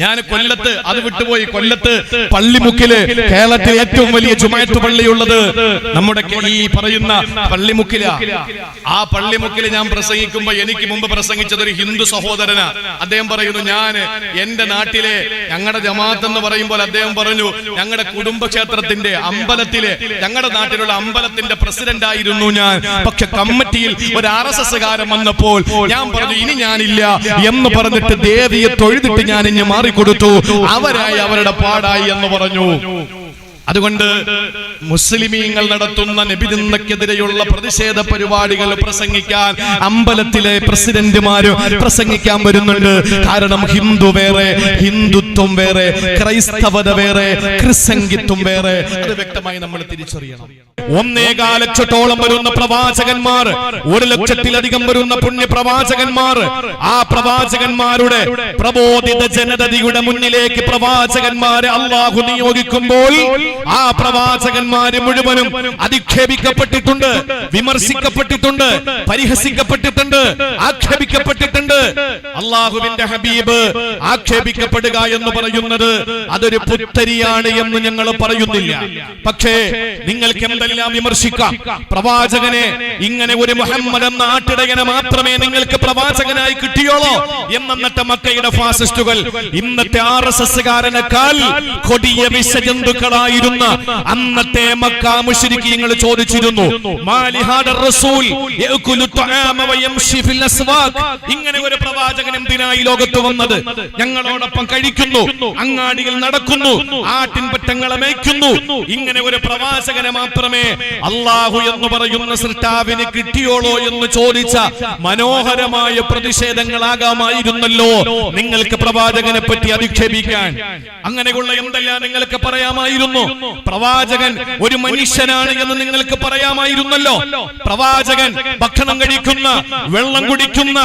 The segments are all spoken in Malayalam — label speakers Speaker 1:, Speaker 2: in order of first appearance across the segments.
Speaker 1: ഞാൻ കൊല്ലത്ത്, അത് വിട്ടുപോയി, കൊല്ലത്ത് പള്ളിമുക്കില് കേരളത്തിലെ ഏറ്റവും വലിയ ജുമാഅത്ത് പള്ളിയുള്ളത് നമ്മുടെ ഈ പറയുന്ന പള്ളിമുക്കില. ആ പള്ളിമുക്കില് ഞാൻ പ്രസംഗിക്കുമ്പോ എനിക്ക് മുമ്പ് പ്രസംഗിച്ചത് ഒരു ഹിന്ദു സഹോദരനാ. അദ്ദേഹം പറയുന്നു, ഞാൻ എന്റെ നാട്ടിലെ ഞങ്ങളുടെ ജമാഅത്ത് എന്ന് പറയുമ്പോൾ അദ്ദേഹം പറഞ്ഞു, ഞങ്ങളുടെ കുടുംബക്ഷേത്രത്തിന്റെ അമ്പലത്തിലെ, ഞങ്ങളുടെ നാട്ടിലുള്ള അമ്പലത്തിന്റെ പ്രസിഡന്റ് ആയിരുന്നു ഞാൻ. പക്ഷെ കമ്മിറ്റിയിൽ ഒരു RSSകാരൻ വന്നപ്പോൾ ഞാൻ പറഞ്ഞു, ഇനി ഞാനില്ല എന്ന് പറഞ്ഞിട്ട് ദേവിയെ തൊഴുതിട്ട് ഞാൻ ഇനി കൊടുത്തു, അവരായി അവരുടെ പാടായി എന്ന് പറഞ്ഞു. അതുകൊണ്ട് മുസ്ലിമീങ്ങൾ നടത്തുന്ന നബിദിനക്കെതിരെയുള്ള പ്രതിഷേധ പരിപാടികൾ പ്രസംഗിക്കാൻ അമ്പലത്തിലെ പ്രസിഡന്റുമാര് പ്രസംഗിക്കാൻ വരുന്നുണ്ട്. കാരണം ഹിന്ദു വേറെ, ഹിന്ദുത്വം വേറെ, ക്രൈസ്തവത വേറെ, ക്രിസ്സംഗിത്വം വേറെ. അത് വ്യക്തമായി നമ്മൾ തിരിച്ചറിയണം. 1.25 ലക്ഷത്തോളം വരുന്ന പ്രവാചകന്മാർ, 1 ലക്ഷത്തിലധികം വരുന്ന പുണ്യ പ്രവാചകന്മാർ, ആ പ്രവാചകന്മാരുടെ പ്രബോധിത ജനതയുടെ മുന്നിലേക്ക് പ്രവാചകന്മാരെ അള്ളാഹു നിയോഗിക്കുമ്പോൾ ആ പ്രവാചകന്മാര് മുഴുവനും അധിക്ഷേപിക്കപ്പെട്ടിട്ടുണ്ട്, വിമർശിക്കപ്പെട്ടിട്ടുണ്ട്, പരിഹസിക്കപ്പെട്ടിട്ടുണ്ട്, ആക്ഷേപിക്കപ്പെട്ടിട്ടുണ്ട്. അള്ളാഹുവിന്റെ ഹബീബ് ആക്ഷേപിക്കപ്പെടുക എന്ന് പറയുന്നത് അതൊരു പുത്തരിയാണ് എന്ന് ഞങ്ങൾ പറയുന്നില്ല. പക്ഷേ നിങ്ങൾക്ക് എന്തെല്ലാം വിമർശിക്കാം. പ്രവാചകനെ ഇങ്ങനെ ഒരു മുഹമ്മദ് എന്ന ആട്ടിടയനെ മാത്രമേ നിങ്ങൾക്ക് പ്രവാചകനായി കിട്ടിയോളോ എന്നിട്ട് മക്കയുടെ ഫാസിസ്റ്റുകൾ ഇന്നത്തെ RSSകാരനേക്കാൾ കൊടിയ വിഷജന്തുക്കളായിരുന്നു അന്നത്തെ മക്ക മുശ്രിക്കീങ്ങൾ ചോദിച്ചിരുന്നു, ഇങ്ങനെ ഒരു പ്രവാചകൻ എന്തിനായി ലോകത്ത് വന്നത്? ഞങ്ങളോടൊപ്പം കഴിക്കുന്നു, അങ്ങാടിയിൽ നടക്കുന്നു, ആട്ടിൻപറ്റങ്ങളെ മേയ്ക്കുന്നു. ഇങ്ങനെ ഒരു പ്രവാചകനെ മാത്രമേ അള്ളാഹു എന്ന് പറയുന്ന സൃഷ്ടാവിന് കിട്ടിയോളോ എന്ന് ചോദിച്ച മനോഹരമായ പ്രതിഷേധങ്ങളാകാമായിരുന്നല്ലോ നിങ്ങൾക്ക് പ്രവാചകനെ പറ്റി അധിക്ഷേപിക്കാൻ. അങ്ങനെയുള്ള എന്തെല്ലാം നിങ്ങൾക്ക് പറയാമായിരുന്നു. പ്രവാചകൻ ഒരു മനുഷ്യനാണ് എന്ന് നിങ്ങൾക്ക് പറയാമായിരുന്നല്ലോ. പ്രവാചകൻ ഭക്ഷണം കഴിക്കുന്ന, വെള്ളം കുടിക്കുന്ന,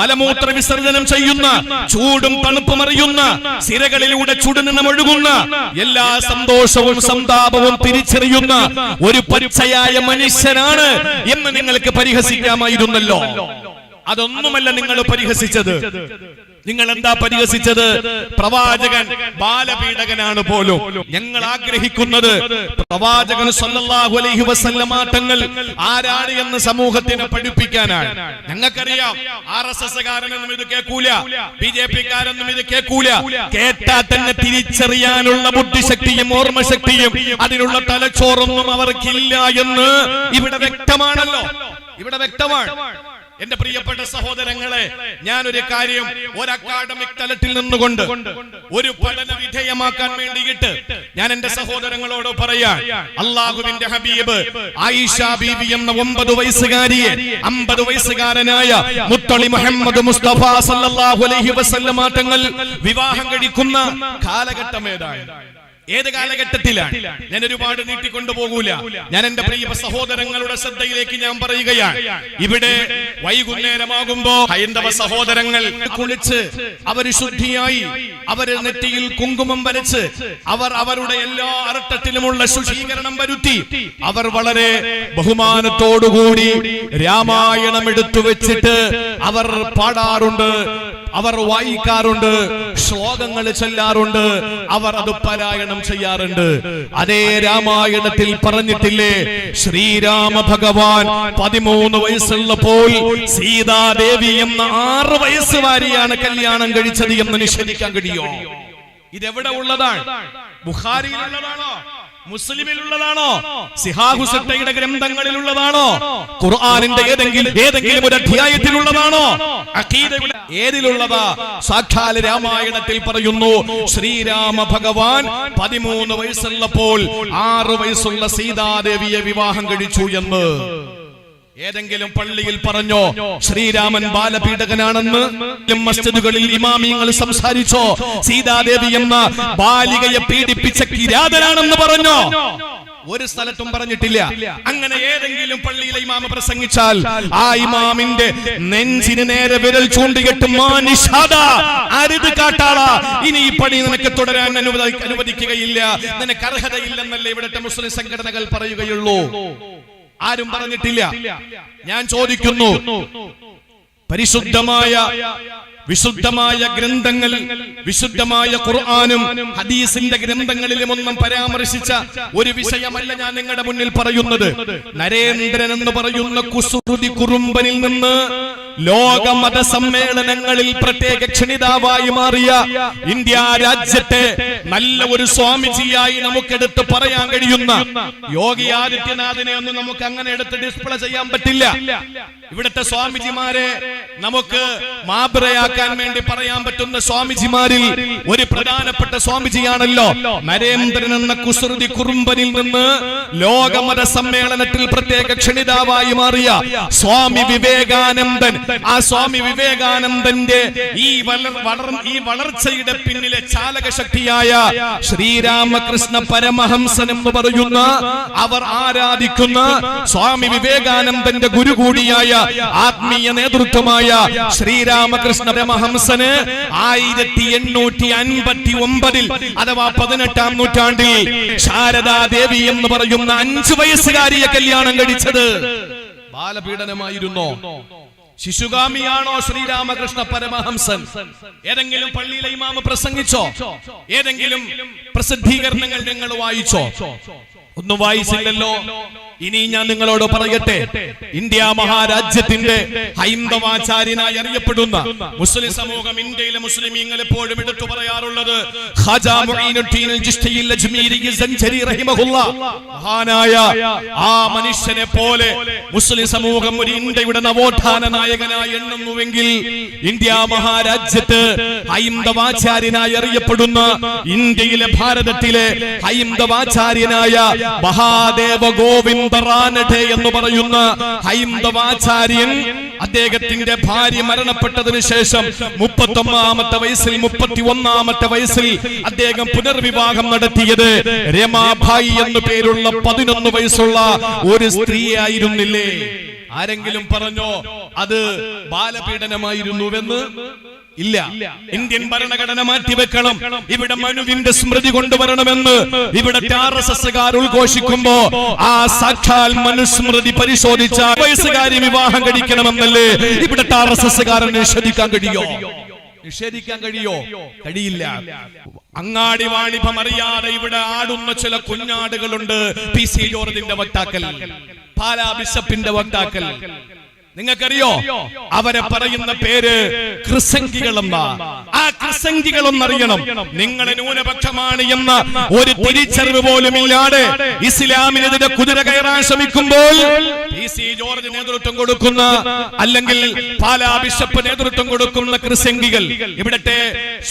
Speaker 1: മലമൂത്ര വിസർജനം ചെയ്യുന്ന, ചൂടും തണുപ്പും അറിയുന്ന, സിരകളിലൂടെ ചുടുനിണം ഒഴുകുന്ന, എല്ലാ സന്തോഷവും സന്താപവും തിരിച്ചറിയുന്ന ഒരു പച്ചയായ മനുഷ്യനാണ് എന്ന് നിങ്ങൾക്ക് പരിഹസിക്കാമായിരുന്നല്ലോ. അതൊന്നുമല്ല നിങ്ങൾ പരിഹസിച്ചത്. നിങ്ങൾ എന്താ പരിഹസിച്ചത്? പ്രവാചകൻ ബാലപീഡകനാണ് പോലും. ഞങ്ങൾ ആഗ്രഹിക്കുന്നത് പ്രവാചകൻ സല്ലല്ലാഹു അലൈഹി വസല്ലമ തങ്ങൾ ആരാണ് എന്ന് സമൂഹത്തിനെ പഠിപ്പിക്കാനാണ്. ഞങ്ങൾക്കറിയാം RSSകാരനൊന്നും ഇത് കേൾക്കൂല, BJPക്കാരൊന്നും ഇത് കേൾക്കൂല. കേട്ടാ തന്നെ തിരിച്ചറിയാനുള്ള ബുദ്ധിശക്തിയും ഓർമ്മശക്തിയും അതിനുള്ള തലച്ചോറൊന്നും അവർക്കില്ല എന്ന് ഇവിടെ വ്യക്തമാണല്ലോ. ഇവിടെ വ്യക്തമാണ്. എന്റെ പ്രിയപ്പെട്ട സഹോദരങ്ങളെ, ഞാനൊരു കാര്യം ഒരു അക്കാഡമിക് തലത്തിൽ നിന്നുകൊണ്ട് ഒരു പഠന വിധേയമാക്കാൻ വേണ്ടിയിട്ട് ഞാൻ എന്റെ സഹോദരങ്ങളോട് പറയാം. അള്ളാഹുവിന്റെ ഹബീബ് ആയിഷ ബീവി എന്ന 9 വയസ്സുകാരിയെ 50 വയസ്സുകാരനായ മുത്തളി മുഹമ്മദ് മുസ്തഫ സല്ലല്ലാഹു അലൈഹി വസല്ലമ തങ്ങൾ വിവാഹം കഴിക്കുന്ന കാലഘട്ടം ഏതാണ്? ഏത് കാലഘട്ടത്തിലാണ്? ഞാൻ ഒരുപാട് നീട്ടിക്കൊണ്ടുപോകൂല. ഞാൻ എന്റെ പ്രിയ സഹോദരങ്ങളുടെ ശ്രദ്ധയിലേക്ക് ഞാൻ പറയുകയാണ്. ഇവിടെ വൈകുന്നേരമാകുമ്പോ ഹൈന്ദവ സഹോദരങ്ങൾ കുളിച്ച് അവർ ശുദ്ധിയായി, അവർ നെറ്റിയിൽ കുങ്കുമം വരച്ച്, അവർ അവരുടെ എല്ലാ അർത്ഥത്തിലുമുള്ള ശുചീകരണം വരുത്തി, അവർ വളരെ ബഹുമാനത്തോടുകൂടി രാമായണം എടുത്തു വെച്ചിട്ട് അവർ പാടാറുണ്ട്, അവർ വായിക്കാറുണ്ട്, ശ്ലോകങ്ങൾ ചൊല്ലാറുണ്ട്, അവർ അത് പാരായണം ചെയ്യാറുണ്ട്. അതേ രാമായണത്തിൽ പറഞ്ഞിട്ടില്ലേ, ശ്രീരാമ ഭഗവാൻ 13 വയസ്സുള്ളപ്പോൾ സീതാദേവി എന്ന 6 വയസ്സുകാരിയാണ് കല്യാണം കഴിച്ചത് എന്ന് നിഷേധിക്കാൻ കഴിയോ? ഇതെവിടെ ഉള്ളതാണ്? ബുഖാരിയിലുള്ളതാണോ? മുസ്ലിമിലുള്ളതാണോ? സിഹാഹു സിത്തയുടെ ഗ്രന്ഥങ്ങളിലുള്ളതാണോ? ഖുർആനിന്റെ ഏതെങ്കിലും ഒരു അധ്യായത്തിലുള്ളതാണോ? അഖീദയുടെ ഏതിലുള്ളതാ? സാക്ഷാൽ രാമായണത്തിൽ പറയുന്നു, ശ്രീരാമ ഭഗവാൻ 13 വയസ്സുള്ളപ്പോൾ 6 വയസ്സുള്ള സീതാദേവിയെ വിവാഹം കഴിച്ചു എന്ന്. ഏതെങ്കിലും പള്ളിയിൽ പറഞ്ഞോ ശ്രീരാമൻ ബാലപീഡകനാണെന്ന്? മസ്ജിദുകളിൽ ഇമാമിയങ്ങൾ സംസാരിച്ചോ സീതാദേവി എന്ന ബാലികയെ പീഡിപ്പിച്ച കിരാതനാണെന്ന് പറഞ്ഞോ? ഒരു സ്ഥലത്തും പറഞ്ഞിട്ടില്ല. അങ്ങനെ ഏതെങ്കിലും പള്ളിയിലെ ഇമാമ പ്രസംഗിച്ചാൽ ആ ഇമാമിന്റെ നെഞ്ചിന് നേരെ വിരൽ ചൂണ്ടിയിട്ട് അരുത് കാട്ടാളാ, ഇനി ഈ പണി നിനക്ക് തുടരാൻ അനുവദിക്കുകയില്ല, നിനക്ക് അർഹതയില്ലെന്നല്ലേ ഇവിടുത്തെ മുസ്ലിം സംഘടനകൾ പറയുകയുള്ളൂ. ആരും പറഞ്ഞിട്ടില്ല. ഞാൻ ചോദിക്കുന്നു, പരിശുദ്ധമായ വിശുദ്ധമായ ഗ്രന്ഥങ്ങൾ, വിശുദ്ധമായ ഖുർആനും ഹദീസിന്റെ ഗ്രന്ഥങ്ങളിലും ഒന്നും പരാമർശിച്ച ഒരു വിഷയമല്ല ഞാൻ നിങ്ങളുടെ മുന്നിൽ പറയുന്നത്. നരേന്ദ്രൻ എന്ന് പറയുന്ന കുസൃതി കുറുമ്പനിൽ നിന്ന് ലോക മത സമ്മേളനങ്ങളിൽ പ്രത്യേക ക്ഷണിതാവായി മാറിയ ഇന്ത്യ രാജ്യത്തെ നല്ല ഒരു സ്വാമിജിയായി നമുക്കെടുത്ത് പറയാൻ കഴിയുന്ന യോഗി ആദിത്യനാഥിനെ ഒന്നും നമുക്ക് അങ്ങനെ എടുത്ത് ഡിസ്പ്ലേ ചെയ്യാൻ പറ്റില്ല. ഇവിടുത്തെ സ്വാമിജിമാരെ നമുക്ക് മാബ്രയാക്കാൻ വേണ്ടി പറയാൻ പറ്റുന്ന സ്വാമിജിമാരിൽ ഒരു പ്രധാനപ്പെട്ട സ്വാമിജിയാണല്ലോ നരേന്ദ്രൻ എന്ന കുസൃതി കുറുമ്പനിൽ നിന്ന് ലോകമത സമ്മേളനത്തിൽ പ്രത്യേക ക്ഷണിതാവായി മാറിയ സ്വാമി വിവേകാനന്ദൻ. ആ സ്വാമി വിവേകാനന്ദന്റെ ഈ വളർച്ചയുടെ പിന്നിലെ ചാലക ശക്തിയായ ശ്രീരാമകൃഷ്ണ പരമഹംസൻ എന്ന് പറയുന്ന അവർ ആരാധിക്കുന്ന സ്വാമി വിവേകാനന്ദന്റെ ഗുരു കൂടിയായ ആത്മീയ നേതൃത്വമായ ശ്രീരാമകൃഷ്ണ പരമഹംസന് 1859 അഥവാ 18-ാം നൂറ്റാണ്ടിൽ ശാരദാദേവി എന്ന് പറയുന്ന 5 വയസ്സുകാരിയെ കല്യാണം കഴിച്ചത് ബാലപീഡനമായിരുന്നോ? ശിശുഗാമിയാണോ ശ്രീരാമകൃഷ്ണ പരമഹംസൻ? ഏതെങ്കിലും പള്ളിയിലെ ഇമാമ് പ്രസംഗിച്ചോ? ഏതെങ്കിലും പ്രസിദ്ധീകരണങ്ങൾ നിങ്ങൾ വായിച്ചോ? ഒന്നും വായിച്ചില്ലല്ലോ. ഇനി ഞാൻ നിങ്ങളോട് പറയട്ടെ, ഇന്ത്യ മഹാരാജ്യത്തിന്റെ ഹൈന്ദവാചാര്യനായി അറിയപ്പെടുന്ന മുസ്ലിം സമൂഹം, ഇന്ത്യയിലെ മുസ്ലിമീങ്ങൾ എപ്പോഴും എടുത്തു പറയാറുള്ളത് ഖാജ മുഈനുദ്ദീൻ അൽ-ജിശ്തി അജ്മീരി സഞ്ചരി റഹിമഹുല്ലാഹ്. മഹാനായ ആ മനുഷ്യനെ പോലെ മുസ്ലിം സമൂഹം ഒരു ഇന്ത്യയുടെ നവോത്ഥാന നായകനായി എണ്ണുന്നുവെങ്കിൽ ഇന്ത്യ മഹാരാജ്യത്ത് ഹൈന്ദവാചാര്യനായി അറിയപ്പെടുന്ന ഇന്ത്യയിലെ ഭാരതത്തിലെ ഹൈന്ദവാചാര്യനായ മഹാദേവ ഗോവിന്ദ റാനഡെ എന്ന് പറയുന്ന ഹൈന്ദവാചാര്യൻ, അദ്ദേഹത്തിന്റെ ഭാര്യ മരണപ്പെട്ടതിനു ശേഷം 31-ാമത്തെ വയസ്സിൽ 31-ാമത്തെ വയസ്സിൽ അദ്ദേഹം പുനർവിവാഹം നടത്തിയത് രമാഭായി എന്നു പേരുള്ള 11 വയസ്സുള്ള ഒരു സ്ത്രീയായിരുന്നില്ലേ? ആരെങ്കിലും പറഞ്ഞോ അത് ബാലപീഡനമായിരുന്നുവെന്ന്? ഇല്ല. ഇന്ത്യൻ ഭരണഘടന മാറ്റിവെക്കണം, ഇവിടെ മനുവിന്റെ സ്മൃതി കൊണ്ടുവരണമെന്ന് ഇവിടത്തെ RSSകാർ ഉദ്ഘോഷിക്കുമ്പോ ആ സാക്ഷാൽ മനുസ്മൃതി പരിശോധിച്ച വയസ്സുകാരി വിവാഹം കഴിക്കണമെന്നല്ലേ ഇവിടത്തെ RSSകാരൻ നിഷേധിക്കാൻ കഴിയോ? നിഷേധിക്കാൻ കഴിയോ? കഴിയില്ല. അങ്ങാടി വാണിഭം അറിയാതെ ഇവിടെ ആടുന്ന ചില കുഞ്ഞാടുകളുണ്ട്. PC ജോർജിന്റെ വക്താക്കൽ, പാലാ ബിഷപ്പിന്റെ വക്താക്കൽ. നിങ്ങൾക്കറിയോ അവരെ പറയുന്ന പേര് ക്രിസംഗികളെന്ന? ആ ക്രിസംഗികളെന്നറിയണം. നിങ്ങൾ ന്യൂനപക്ഷമാണ് എന്ന ഒരു തിരിച്ചറിവ് പോലും ഇല്ലാതെ ഇസ്ലാമിനെതിരെ കുതിര കയറാൻ ശ്രമിക്കുമ്പോൾ PC ജോർജ് നേതൃത്വം കൊടുക്കുന്ന, അല്ലെങ്കിൽ പാലാ ബിഷപ്പ് നേതൃത്വം കൊടുക്കുന്ന ക്രിസംഗികൾ, ഇവിടത്തെ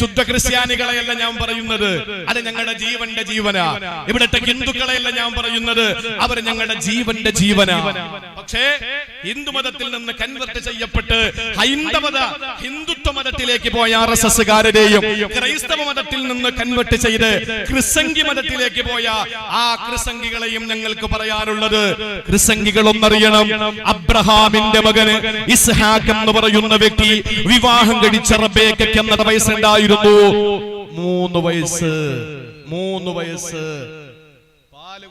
Speaker 1: ശുദ്ധ ക്രിസ്ത്യാനികളെയല്ല ഞാൻ പറയുന്നത്, അത് ഞങ്ങളുടെ ജീവന്റെ ജീവനാ. ഇവിടത്തെ ഹിന്ദുക്കളെയല്ല ഞാൻ പറയുന്നത്, അവർ ഞങ്ങളുടെ ജീവന്റെ ജീവനാ. പക്ഷേ ഹിന്ദുമതത്തിൽ നിന്ന് കൺവെർട്ട് ചെയ്യപ്പെട്ട് ഹിന്ദുത്വ മതത്തിലേക്ക് പോയ RSSകാരുടെയും ക്രൈസ്തവ മതത്തിൽ നിന്ന് കൺവെർട്ട് ചെയ്ത് ക്രിസംഗി മതത്തിലേക്ക് പോയ ആ ക്രിസംഗികളെയും ഞങ്ങൾക്ക് പറയാനുള്ളത്, ക്രിസംഗികളൊന്നറിയണം. അബ്രഹാമിന്റെ മകന് ഇസ്ഹാഖ് എന്ന് പറയുന്ന വ്യക്തി വിവാഹം കഴിച്ച റബേക്കയ്ക്ക് എന്ന വയസ്സുണ്ടായിരുന്നു. 3 വയസ്സ്.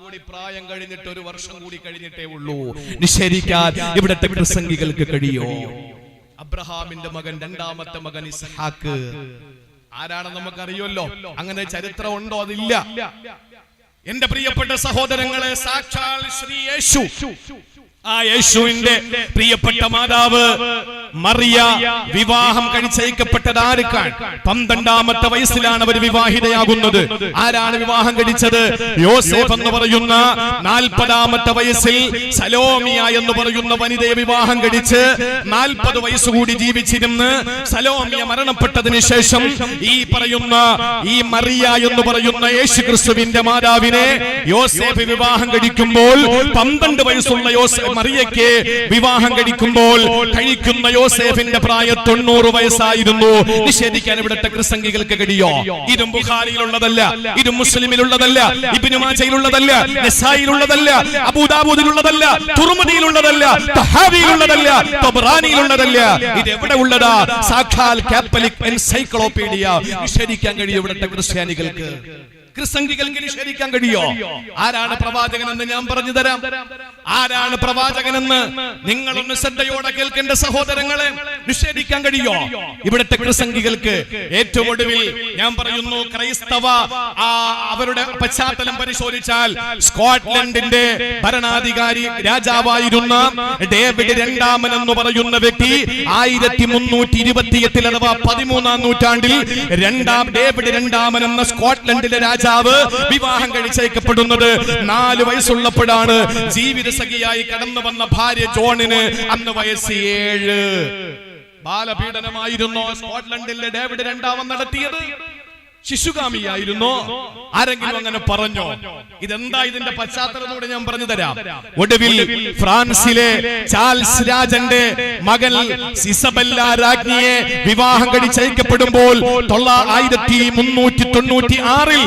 Speaker 1: കൂടി പ്രായം കഴിഞ്ഞിട്ട് 1 വർഷം കൂടി കഴിഞ്ഞിട്ടേ ഉള്ളൂ. നിഷേധിക്കാൻ ഇവിടത്തെ ക്രിസംഗികൾക്ക് കഴിയോ? അബ്രഹാമിന്റെ മകൻ, 2ാമത്തെ മകൻ ഇസ്ഹാഖ് ആരാണെന്ന് നമുക്കറിയുമല്ലോ. അങ്ങനെ ചരിത്രം ഉണ്ടോ? അതില്ല. എന്റെ പ്രിയപ്പെട്ട സഹോദരങ്ങളെ, സാക്ഷാൽ ശ്രീ യേശു, ആ യേശുവിന്റെ പ്രിയപ്പെട്ട മാതാവ് മറിയ വിവാഹം കഴിച്ചയക്കപ്പെട്ടത് ആർക്കാണ്? 12-ാമത്തെ വയസ്സിലാണ് അവർ വിവാഹിതയാകുന്നത്. ആരാണ് വിവാഹം കഴിച്ചത്? യോസേഫ് എന്ന് പറയുന്ന 40-ാമത്തെ വയസ്സിൽ സലോമിയ എന്ന് പറയുന്ന വനിതയെ വിവാഹം കഴിച്ച് 40 വയസ്സുകൂടി ജീവിച്ചിരുന്ന് സലോമിയ മരണപ്പെട്ടതിന് ശേഷം ഈ പറയുന്ന ഈ മറിയ എന്ന് പറയുന്ന യേശു ക്രിസ്തുവിന്റെ മാതാവിനെ യോസേഫ് വിവാഹം കഴിക്കുമ്പോൾ 12 വയസ്സുള്ള മറിയയ്ക്ക് വിവാഹം കഴിക്കുമ്പോൾ കഴിക്കുന്ന യോസേഫിന്റെ പ്രായം 90 വയസ്സായിരുന്നു. നിഷേധിക്കാൻ ഇവിടുത്തെ ക്രിസംഗികൾക്ക് കഴിയോ? ഇതും ബുഖാരിയിലുള്ളതല്ല, ഇതും മുസ്ലിമിലുള്ളതല്ല, ഇബ്നു മാജയിലുള്ളതല്ല, നസായിലുള്ളതല്ല, അബൂദാവൂദിലുള്ളതല്ല, തുർമുദിയിലുള്ളതല്ല, തഹാവിയിലുള്ളതല്ല, തബ്റാനിയിലുള്ളതല്ല. ഇത് എവിടെ ഉള്ളതാ? സാക്ഷാൽ കാത്തലിക് എൻസൈക്ലോപീഡിയ. നിഷേധിക്കാൻ കഴിയും ഇവിടുത്തെ ക്രിസ്ത്യാനികൾക്ക്? ക്രിസ്തംഗികൾക്ക് നിഷേധിക്കാൻ കഴിയോ? ആരാണ് പ്രവാചകനെന്ന് ഞാൻ പറഞ്ഞു തരാം. ആരാണ് പ്രവാചകനെന്ന് നിങ്ങളൊന്ന് ശ്രദ്ധയോടെ കേൾക്കേണ്ട സഹോദരങ്ങളെ. നിഷേധിക്കാൻ കഴിയോ? ഇവിടുത്തെ ക്രിസ്തംഗികൾക്ക് ഏറ്റവും ഒടുവിൽ ഞാൻ പറയുന്നു, ക്രൈസ്തവ അവരുടെ പശ്ചാത്തലം പരിശോധിച്ചാൽ സ്കോട്ട്ലൻഡിന്റെ ഭരണാധികാരി രാജാവായിരുന്ന ഡേവിഡ് രണ്ടാമൻ എന്ന് പറയുന്ന വ്യക്തി 1328 അഥവാ 13-ാം നൂറ്റാണ്ടിൽ ഡേവിഡ് രണ്ടാമൻ എന്ന സ്കോട്ട്ലൻഡിലെ രാജാവ് വിവാഹം കഴിച്ചയക്കപ്പെടുന്നത് 4 വയസ്സുള്ളപ്പോഴാണ്. ജീവിതസഖിയായി കടന്നു വന്ന ഭാര്യ ജോണിന് അന്ന് വയസ്സ് 7. ബാലപീഡനമായിരുന്നു സ്കോട്ട്ലൻഡിലെ ഡേവിഡ് രണ്ടാമൻ നടത്തിയത്. ശിശുഗാമിയായിരുന്നു. ആരെങ്കിലും അങ്ങനെ പറഞ്ഞോ? ഇതെന്താ ഇതിന്റെ പശ്ചാത്തലത്തോടെ ഞാൻ പറഞ്ഞു തരാം. ഒടുവിൽ ഫ്രാൻസിലെ ചാൾസ് രാജന്റെ മകൾ ഇസബെല്ല രാജ്ഞിയെ വിവാഹം കഴിച്ചയക്കപ്പെടുമ്പോൾ 1396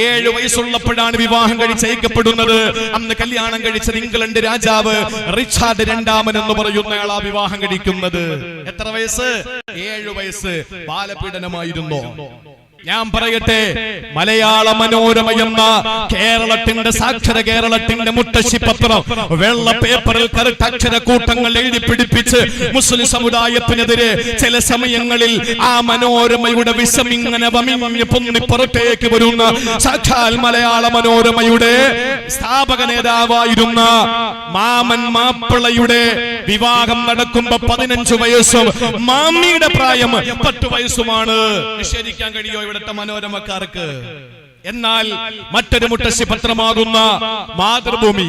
Speaker 1: 7 വയസ്സുള്ളപ്പോഴാണ് വിവാഹം കഴിച്ചയക്കപ്പെടുന്നത്. അന്ന് കല്യാണം കഴിച്ചത് ഇംഗ്ലണ്ട് രാജാവ് റിച്ചാർഡ് രണ്ടാമൻ എന്ന് പറയുന്നയാളാ വിവാഹം കഴിക്കുന്നത്. എത്ര വയസ്സ്? 7 വയസ്സ്. ബാലപീഡനമായിരുന്നു. ഞാൻ പറയട്ടെ, മലയാള മനോരമ എന്ന കേരളത്തിന്റെ സാക്ഷര കേരളത്തിന്റെ മുത്തശ്ശി പത്രം വെള്ള പേപ്പറിൽ കറുത്തക്ഷരക്കൂട്ടങ്ങൾ എഴുതി പിടിപ്പിച്ച് മുസ്ലിം സമുദായത്തിനെതിരെ ചില സമയങ്ങളിൽ ആ മനോരമയുടെ വിഷം ഇങ്ങനെ വമിഞ്ഞ് പൊന്നി പുറത്തേക്ക് വരുന്ന സാക്ഷാൽ മലയാള മനോരമയുടെ സ്ഥാപക നേതാവായിരുന്ന മാമൻ മാപ്പിളയുടെ വിവാഹം നടക്കുമ്പോ 15 വയസ്സും മാമിയുടെ പ്രായം 10 വയസ്സുമാണ്. നിഷേധിക്കാൻ കഴിയോ ഇവിടുത്തെ മനോരമക്കാർക്ക്? എന്നാൽ മറ്റൊരു മുത്തശ്ശി പത്രമാകുന്ന മാതൃഭൂമി,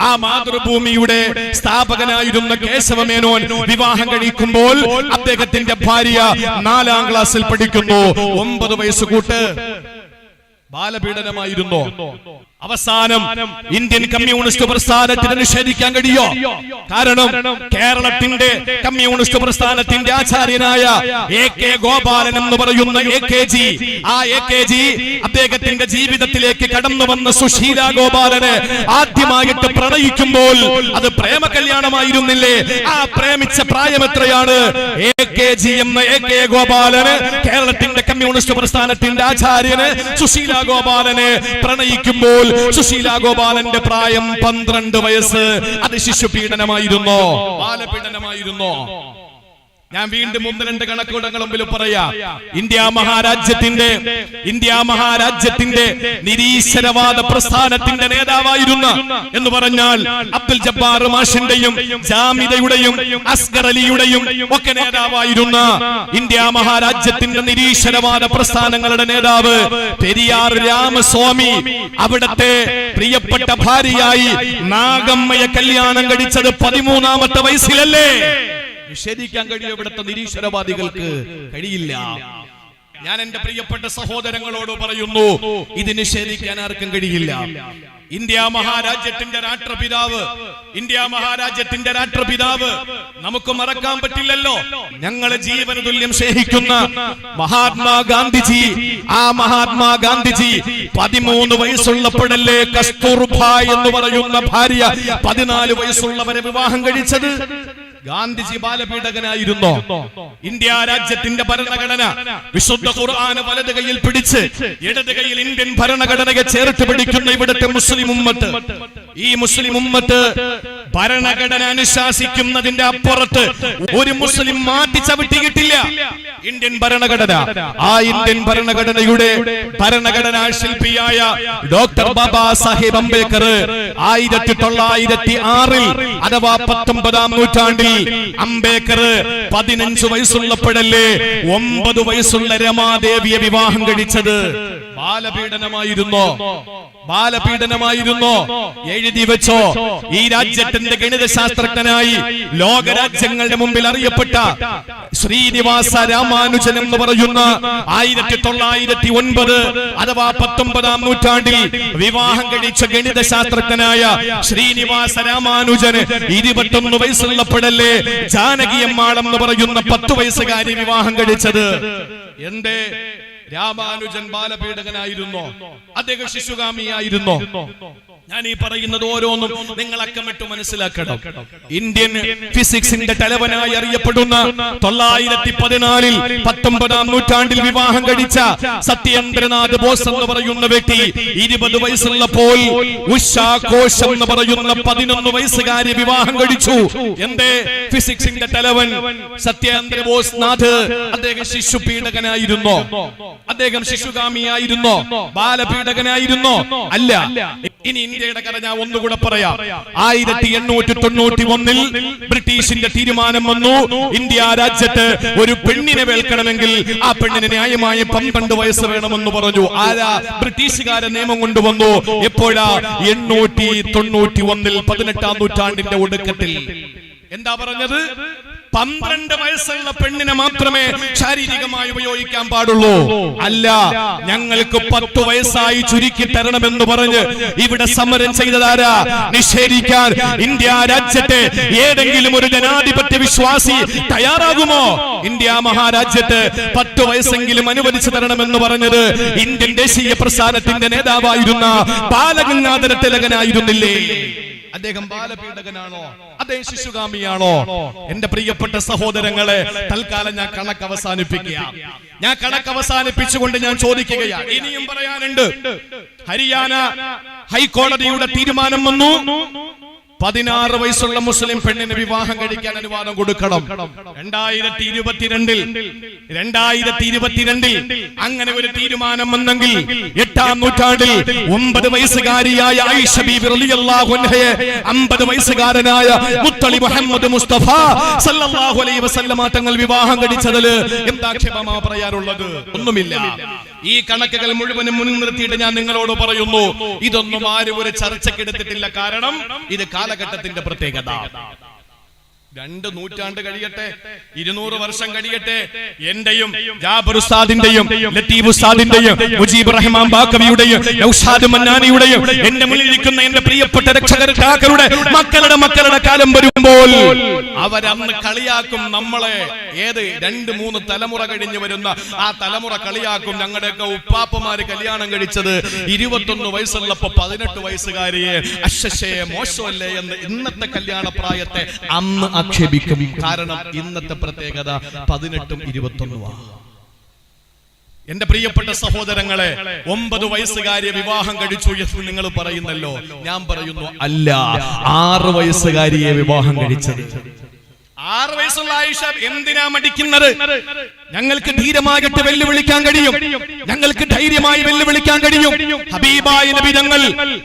Speaker 1: ആ മാതൃഭൂമിയുടെ സ്ഥാപകനായിരുന്ന കേശവമേനോൻ വിവാഹം കഴിക്കുമ്പോൾ അദ്ദേഹത്തിന്റെ ഭാര്യ 4-ാം ക്ലാസ്സിൽ പഠിക്കുന്നു. 9 വയസ്സുകൂട്ട്. ബാലപീഡനമായിരുന്നു. അവസാനം ഇന്ത്യൻ കമ്മ്യൂണിസ്റ്റ് പ്രസ്ഥാനത്തിന് നിഷേധിക്കാൻ കഴിയോ? കാരണം കേരളത്തിന്റെ കമ്മ്യൂണിസ്റ്റ് പ്രസ്ഥാനത്തിന്റെ ആചാര്യനായ AK ഗോപാലൻ എന്ന് പറയുന്ന AKG, ആ AKG അദ്ദേഹത്തിന്റെ ജീവിതത്തിലേക്ക് കടന്നു വന്ന സുശീല ഗോപാലനെ ആദ്യമായിട്ട് പ്രണയിക്കുമ്പോൾ അത് പ്രേമ കല്യാണമായിരുന്നില്ലേ? ആ പ്രേമിച്ച പ്രായം എത്രയാണ്? AKG എന്ന AK ഗോപാലന്, കേരളത്തിന്റെ കമ്മ്യൂണിസ്റ്റ് പ്രസ്ഥാനത്തിന്റെ ആചാര്യന് സുശീല ഗോപാലനെ പ്രണയിക്കുമ്പോൾ സുശീല ഗോപാലന്റെ പ്രായം 12 വയസ്സ്. അത് ശിശുപീഡനമായിരുന്നോ? ബാലപീഡനമായിരുന്നോ? ഞാൻ വീണ്ടും 1-2 കണക്കുകൂടങ്ങൾ മുമ്പിൽ പറയാം. ഇന്ത്യ മഹാരാജ്യത്തിന്റെ നിരീശ്വരവാദ പ്രസ്ഥാനത്തിന്റെ നേതാവായിരുന്ന എന്ന് പറഞ്ഞാൽ അബ്ദുൽ ജബ്ബാർ മാഷിന്റെയും ജാമിദയുടെയും അസ്ഗർ അലിയുടെയും ഒക്കെ നേതാവായിരുന്ന ഇന്ത്യ മഹാരാജ്യത്തിന്റെ നിരീശ്വരവാദ പ്രസ്ഥാനങ്ങളുടെ നേതാവ് പെരിയാർ രാമസ്വാമി അവിടത്തെ പ്രിയപ്പെട്ട ഭാര്യയായി നാഗമ്മയെ കല്യാണം കഴിച്ചത് 13-ാമത്തെ വയസ്സിലല്ലേ? നിഷേധിക്കാൻ കഴിയും ഇവിടുത്തെ നിരീശ്വരവാദികൾക്ക്? കഴിയില്ല. ഞാൻ എന്റെ പ്രിയപ്പെട്ട സഹോദരങ്ങളോട് പറയുന്നു, ഇത് നിഷേധിക്കാൻ ആർക്കും കഴിയില്ല. ഇന്ത്യ മഹാരാജ്യത്തിന്റെ രാഷ്ട്രപിതാവ് നമുക്ക് മറക്കാൻ പറ്റില്ലല്ലോ. ഞങ്ങളെ ജീവന തുല്യം സ്നേഹിക്കുന്ന മഹാത്മാഗാന്ധിജി, ആ മഹാത്മാഗാന്ധിജി 13 വയസ്സുള്ളപ്പോഴല്ലേ കസ്തൂർബ എന്ന് പറയുന്ന ഭാര്യ 14 വയസ്സുള്ളവരെ വിവാഹം കഴിച്ചത്? ഗാന്ധിജി ബാലപീഡകനായിരുന്നോ? ഇന്ത്യ രാജ്യത്തിന്റെ ഭരണഘടന വിശുദ്ധ ഖുർആൻ വലത് കൈയിൽ പിടിച്ച് ഇടത് കൈയിൽ ഇന്ത്യൻ ഭരണഘടനയെ ചേർത്ത് പിടിക്കുന്ന ഇവിടുത്തെ മുസ്ലിം ഉമ്മത്ത്, ഈ മുസ്ലിം ഉമ്മത്ത് ഭരണഘടന അനുശാസിക്കുന്നതിന്റെ അപ്പുറത്ത് ഒരു മുസ്ലിം മാറ്റി ചവിട്ടിയിട്ടില്ല. ഇന്ത്യൻ ഭരണഘടന, ആ ഇന്ത്യൻ ഭരണഘടനയുടെ ഭരണഘടനാ ശില്പിയായ ഡോക്ടർ ബാബാ സാഹിബ് അംബേദ്കർ 1906 അഥവാ 19-ാം നൂറ്റാണ്ടിൽ അംബേദ്കർ 15 വയസ്സുള്ളപ്പോഴല്ലേ 9 വയസ്സുള്ള രമാദേവിയെ വിവാഹം കഴിച്ചത്? ബാലപീഡനമായിരുന്നോ? എഴുതി വെച്ചോ. ഈ രാജ്യത്തിന്റെ ഗണിതശാസ്ത്രജ്ഞനായി ലോകരാജ്യങ്ങളുടെ മുമ്പിൽ അറിയപ്പെട്ട ശ്രീനിവാസ രാമാനുജൻ എന്ന് പറയുന്ന 1909 അഥവാ 19-ാം നൂറ്റാണ്ടിൽ വിവാഹം കഴിച്ച ഗണിതശാസ്ത്രജ്ഞനായ ശ്രീനിവാസ രാമാനുജന് 21 വയസ്സുള്ളപ്പോഴല്ലേ ജാനകിയമ്മാൾ എന്ന് പറയുന്ന 10 വയസ്സുകാരി വിവാഹം കഴിച്ചത്? എന്തേ? രാമാനുജൻ ബാലപീഡകനായിരുന്നോ? അദ്ദേഹം ശിശുഗാമിയായിരുന്നോ? ഞാൻ ഈ പറയുന്നത് ഓരോന്നും നിങ്ങൾ അക്കമിട്ട് മനസ്സിലാക്കണം. ഇന്ത്യൻ ഫിസിക്സിന്റെ തലവനായി അറിയപ്പെടുന്ന 914 19ാം നൂറ്റാണ്ടിൽ വിവാഹം കഴിച്ച സത്യേന്ദ്രനാഥ് ബോസ് എന്ന് പറയുന്ന വ്യക്തി 20 വയസ്സുള്ളപ്പോൾ ഉഷാ ഘോഷ് എന്ന് പറയുന്ന 11 വയസ്സുകാരി വിവാഹം കഴിച്ചു. എന്തേ? ഫിസിക്സിന്റെ തലവൻ സത്യേന്ദ്ര ബോസ് നാഥ് അദ്ദേഹം ശിശുപീഡകനായിരുന്നോ? അദ്ദേഹം ശിശുഗാമിയായിരുന്നോ? ബാലപീഡകനായിരുന്നോ? അല്ല. ഇനി ഇന്ത്യയുടെ കഥ ഞാൻ ഒന്നുകൂടെ പറയാം. 1891 ബ്രിട്ടീഷിന്റെ തീരുമാനം വന്നു, ഇന്ത്യ രാജ്യത്ത് ഒരു പെണ്ണിനെ വേൽക്കണമെങ്കിൽ ആ പെണ്ണിന് ന്യായമായ 12 വയസ്സ് വേണമെന്ന് പറഞ്ഞു. ആരാ? ബ്രിട്ടീഷുകാരെ നിയമം കൊണ്ടുവന്നു. എപ്പോഴാ? 891 18ാം നൂറ്റാണ്ടിന്റെ ഒടുക്കത്തിൽ. എന്താ പറഞ്ഞത്? 12 വയസ്സുള്ള പെണ്ണിനെ മാത്രമേ ശാരീരികമായി ഉപയോഗിക്കാൻ പാടുള്ളൂ. അല്ല, ഞങ്ങൾക്ക് 10 വയസ്സായി ചുരുക്കി തരണമെന്ന് പറഞ്ഞ് ഇവിടെ സമരം ചെയ്തതാരാ? നിഷേധിക്കാൻ ഇന്ത്യ രാജ്യത്തെ ഏതെങ്കിലും ഒരു ജനാധിപത്യ വിശ്വാസി തയ്യാറാകുമോ? ഇന്ത്യ മഹാരാജ്യത്ത് 10 വയസ്സെങ്കിലും അനുവദിച്ചു തരണമെന്ന് പറഞ്ഞത് ഇന്ത്യൻ ദേശീയ പ്രസ്ഥാനത്തിന്റെ നേതാവായിരുന്ന ബാലഗംഗാധര തിലകനായിരുന്നില്ലേ? അദ്ദേഹം ബാലപീഡകനാണോ? അദ്ദേഹം ശിശുഗാമിയാണോ? എന്റെ പ്രിയപ്പെട്ട സഹോദരങ്ങളെ, തൽക്കാലം ഞാൻ കണക്ക് അവസാനിപ്പിച്ചുകൊണ്ട് ഞാൻ ചോദിക്കുകയാണ്. ഇനിയും പറയാനുണ്ട്. ഹരിയാന ഹൈക്കോടതിയുടെ തീരുമാനം വന്നു, 16 വയസ്സുള്ള മുസ്ലിം പെണ്ണിന് വിവാഹം കഴിക്കാൻ അനുവാദം കൊടുക്കണം. 2022 അങ്ങനെ ഒരു തീരുമാനം വന്നെങ്കിൽ 8ാം നൂറ്റാണ്ടിൽ 9 വയസ്സുകാരിയായ ആയിഷ ബീബി റളിയല്ലാഹു അൻഹയെ 50 വയസ്സുകാരനായ മുത്തളി മുഹമ്മദ് മുസ്തഫ സല്ലല്ലാഹു അലൈഹി വസല്ലമ തങ്ങൾ വിവാഹം കഴിച്ചതിൽ എന്താ ക്ഷേമമാ പറയാനുള്ളത്? ഒന്നുമില്ല. ഈ കണക്കുകൾ മുഴുവനും മുൻനിർത്തിയിട്ട് ഞാൻ നിങ്ങളോട് പറയുന്നു, ഇതൊന്നും ആരും ഒരു ചർച്ചയ്ക്ക് എടുത്തിട്ടില്ല. കാരണം ഇത് കാലഘട്ടത്തിന്റെ പ്രത്യേകത. 2 നൂറ്റാണ്ട് കഴിയട്ടെ, 200 വർഷം കഴിയട്ടെ, എന്റെയും ജാബിർ ഉസ്താദിന്റെയും ലത്തീഫ് ഉസ്താദിന്റെയും മുജീബ് റഹ്മാൻ ബാക്കവിയുടെയും നൗഷാദ് മന്നാനിയുടെയും എന്റെ മുന്നിലിരിക്കുന്ന എന്റെ പ്രിയപ്പെട്ട രക്ഷകരുടെ മക്കളുടെ കാലം വരുമ്പോൾ അവരന്ന് കളിയാക്കും നമ്മളെ. ഏത് 2-3 തലമുറ കഴിഞ്ഞു വരുന്ന ആ തലമുറ കളിയാക്കും. ഞങ്ങളുടെയൊക്കെ ഉപ്പാപ്പമാര് കല്യാണം കഴിച്ചത് 21 വയസ്സുള്ളപ്പോ 18 വയസ്സുകാരിയെ അശ്ശേ മോശമല്ലേ എന്ന് ഇന്നത്തെ കല്യാണ പ്രായത്തെ അന്ന് ആക്ഷേപിക്കും. കാരണം ഇന്നത്തെ പ്രത്യേകത 18ഉം 21ഉം. എന്റെ പ്രിയപ്പെട്ട സഹോദരങ്ങളെ, 9 വയസ്സുകാരിയെ വിവാഹം കഴിച്ചു എന്ന് നിങ്ങൾ പറയുന്നല്ലോ. ഞാൻ പറയുന്നു അല്ല, 6 വയസ്സുകാരിയെ വിവാഹം കഴിച്ചത്. 6 വയസ്സുള്ള ആയിഷ എന്തിനാ മടിക്കുന്നത്? ഞങ്ങൾക്ക് ധീരമായിട്ട് വെല്ലുവിളിക്കാൻ കഴിയും, ഞങ്ങൾക്ക് ധൈര്യമായി വെല്ലുവിളിക്കാൻ കഴിയും. ഹബീബായ നബി തങ്ങൾ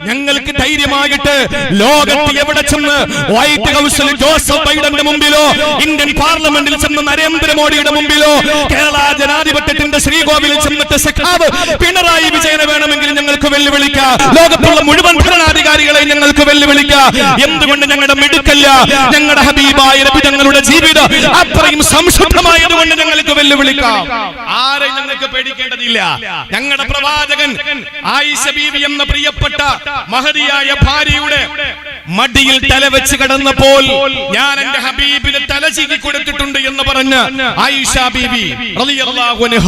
Speaker 1: ഞങ്ങൾക്ക് ധൈര്യമായിട്ട് ലോകത്ത് എവിടെ ചെന്ന് വൈറ്റ് ഹൗസിൽ ജോസഫ് ബൈഡന്റെ മുമ്പിലോ ഇന്ത്യൻ പാർലമെന്റിൽ ചെന്ന് നരേന്ദ്രമോദിയുടെ മുമ്പിലോ കേരള ജനാധിപത്യത്തിന്റെ ശ്രീകോവിലിൽ ചെന്നിട്ട് സഖാവ് പിണറായി വിജയനെ വേണമെങ്കിൽ ഞങ്ങൾക്ക് വെല്ലുവിളിക്കാം. ലോകത്തുള്ള മുഴുവൻ ഭരണാധികാരികളെ ഞങ്ങൾക്ക് വെല്ലുവിളിക്കാം. എന്തുകൊണ്ട്? ഞങ്ങളുടെ മിടുക്കല്ല, ഞങ്ങളുടെ ഹബീബായ നബി തങ്ങളുടെ ജീവിതം അത്രയും സംശുദ്ധമായതുകൊണ്ട് ഞങ്ങൾക്ക് വെല്ലുവിളിക്കാം. ആരെയും ഞങ്ങൾക്ക് പേടിക്കേണ്ടതില്ല. ഞങ്ങളുടെ പ്രവാചകൻ ആയിഷ ബീവി എന്ന പ്രിയപ്പെട്ട മഹദിയായ ഭാര്യയുടെ മടിയിൽ തല വെച്ച് കിടന്നപ്പോൾ ഞാൻ എന്റെ ഹബീബിന് തല ചീകി കൊടുത്തിട്ടുണ്ട് എന്ന് പറഞ്ഞ് ആയിഷ ബീവി റളിയല്ലാഹു അൻഹ,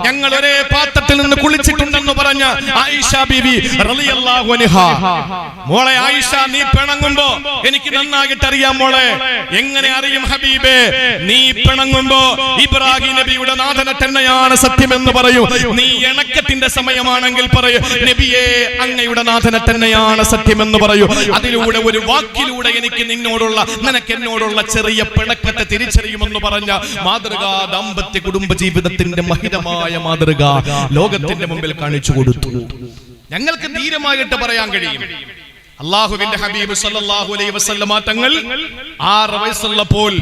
Speaker 1: ഞങ്ങൾ ഒരേ പാത്രത്തിൽ നിന്ന് കുളിച്ചിട്ടുണ്ടെന്ന് പറഞ്ഞ് ആയിഷ ബീവി റളിയല്ലാഹു അൻഹ, മോളെ ആയിഷ, നീ പിണങ്ങുമ്പോ എനിക്ക് നന്നായിട്ട് അറിയാം മോളെ. എങ്ങനെ അറിയും ഹബീബേ? നീ പിണങ്ങുമ്പോ ഇബ്രാഹിം നബിയുടെ നാഥനെ തന്നെയാണ് സത്യമെന്ന് പറയൂ. നീ ഇണക്കത്തിന്റെ സമയമാണെങ്കിൽ പറയൂ നബിയേ അങ്ങയുടെ നാഥനെ തന്നെയാണ് സത്യമെന്ന് പറയൂ. അതിലൂടെ ഒരു വാക്കിലൂടെ എനിക്ക് നിനക്ക് എന്നോടുള്ള ചെറിയ പിണക്കത്തെ തിരിച്ചറിയുമെന്ന് പറഞ്ഞ മാതൃകാ ദാമ്പത്യ കുടുംബ ജീവിതത്തിന്റെ മഹിതമായ മാതൃക ലോകത്തിന്റെ മുമ്പിൽ കാണിച്ചു കൊടുത്തു. ഞങ്ങൾക്ക് ധീരമായിട്ട് പറയാൻ കഴിയും. അല്ലാഹുവിന്റെ ഹബീബ് സല്ലല്ലാഹു അലൈഹി വസല്ലമ തങ്ങൾ 6 വയസ്സുള്ളപ്പോൾ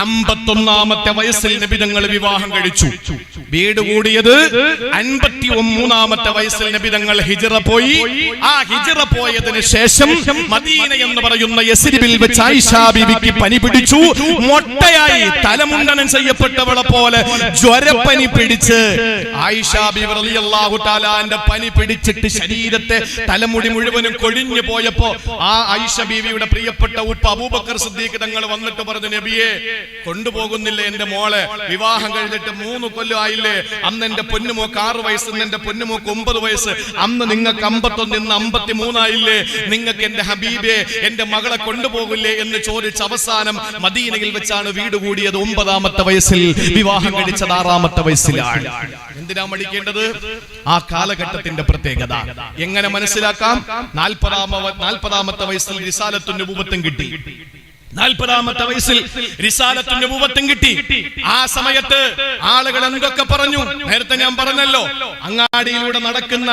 Speaker 1: 51ാമത്തെ വയസ്സിൽ നബി തങ്ങൾ വിവാഹം കഴിച്ചു. വീട് കൂടിയത് 53ാമത്തെ വയസ്സിൽ നബി തങ്ങൾ ഹിജ്റ പോയി. ആ ഹിജ്റ പോയതിനു ശേഷം മദീന എന്ന് പറയുന്ന യസ്രിബിൽ വെച്ച് ആയിഷ ബീവിക്ക് പനി പിടിച്ചു. മൊട്ടയായി തലമുണ്ടനം ചെയ്യപ്പെട്ടവളെ പോലെ ജ്വരപ്പനി പിടിച്ച് ആയിഷ ബീവി റളിയല്ലാഹു തആലാന്റെ പനി പിടിച്ചിട്ട് ശരീരത്തെ തലമുടി മുഴുവനും കൊഴിഞ്ഞു പോയപ്പോ ആ ആയിഷ ബീവിയുടെ പ്രിയപ്പെട്ട ഉപ്പ അബൂബക്കർ സിദ്ദീഖ് തങ്ങൾ വന്നിട്ട് പറഞ്ഞു, നബിയെ കൊണ്ടുപോകുന്നില്ല എന്റെ മോളെ, വിവാഹം കഴിഞ്ഞിട്ട് 3 കൊല്ലം ആയില്ലേ, അന്ന് എന്റെ പൊന്നുമോക്ക് 6 വയസ്സ്, ഇന്ന് എന്റെ പൊന്നുമോക്ക് 9 വയസ്സ്, അന്ന് നിങ്ങൾക്ക് 51, ഇന്ന് 53 ആയില്ലേ, നിങ്ങൾക്ക് എന്റെ ഹബീബെ എന്റെ മകളെ കൊണ്ടുപോകില്ലേ എന്ന് ചോദിച്ച് അവസാനം മദീനയിൽ വെച്ചാണ് വീട് കൂടിയത്. 9ാമത്തെ വയസ്സിൽ, വിവാഹം കഴിച്ചത് 6ാമത്തെ വയസ്സിലാണ്. എന്തിനാ മടിക്കേണ്ടത്? ആ കാലഘട്ടത്തിന്റെ പ്രത്യേകത എങ്ങനെ മനസ്സിലാക്കാം? 40ാമത്തെ വയസ്സിൽ റിസാലത്തുൻ നബുവത്തും കിട്ടി. 40ാമത്തെ വയസ്സിൽ റിസാലത്തുൻ നബുവത്തും കിട്ടി. ആ സമയത്ത് ആളുകൾ എന്തൊക്കെ പറഞ്ഞു? നേരത്തെ ഞാൻ പറഞ്ഞല്ലോ, അങ്ങാടിയിലൂടെ നടക്കുന്ന,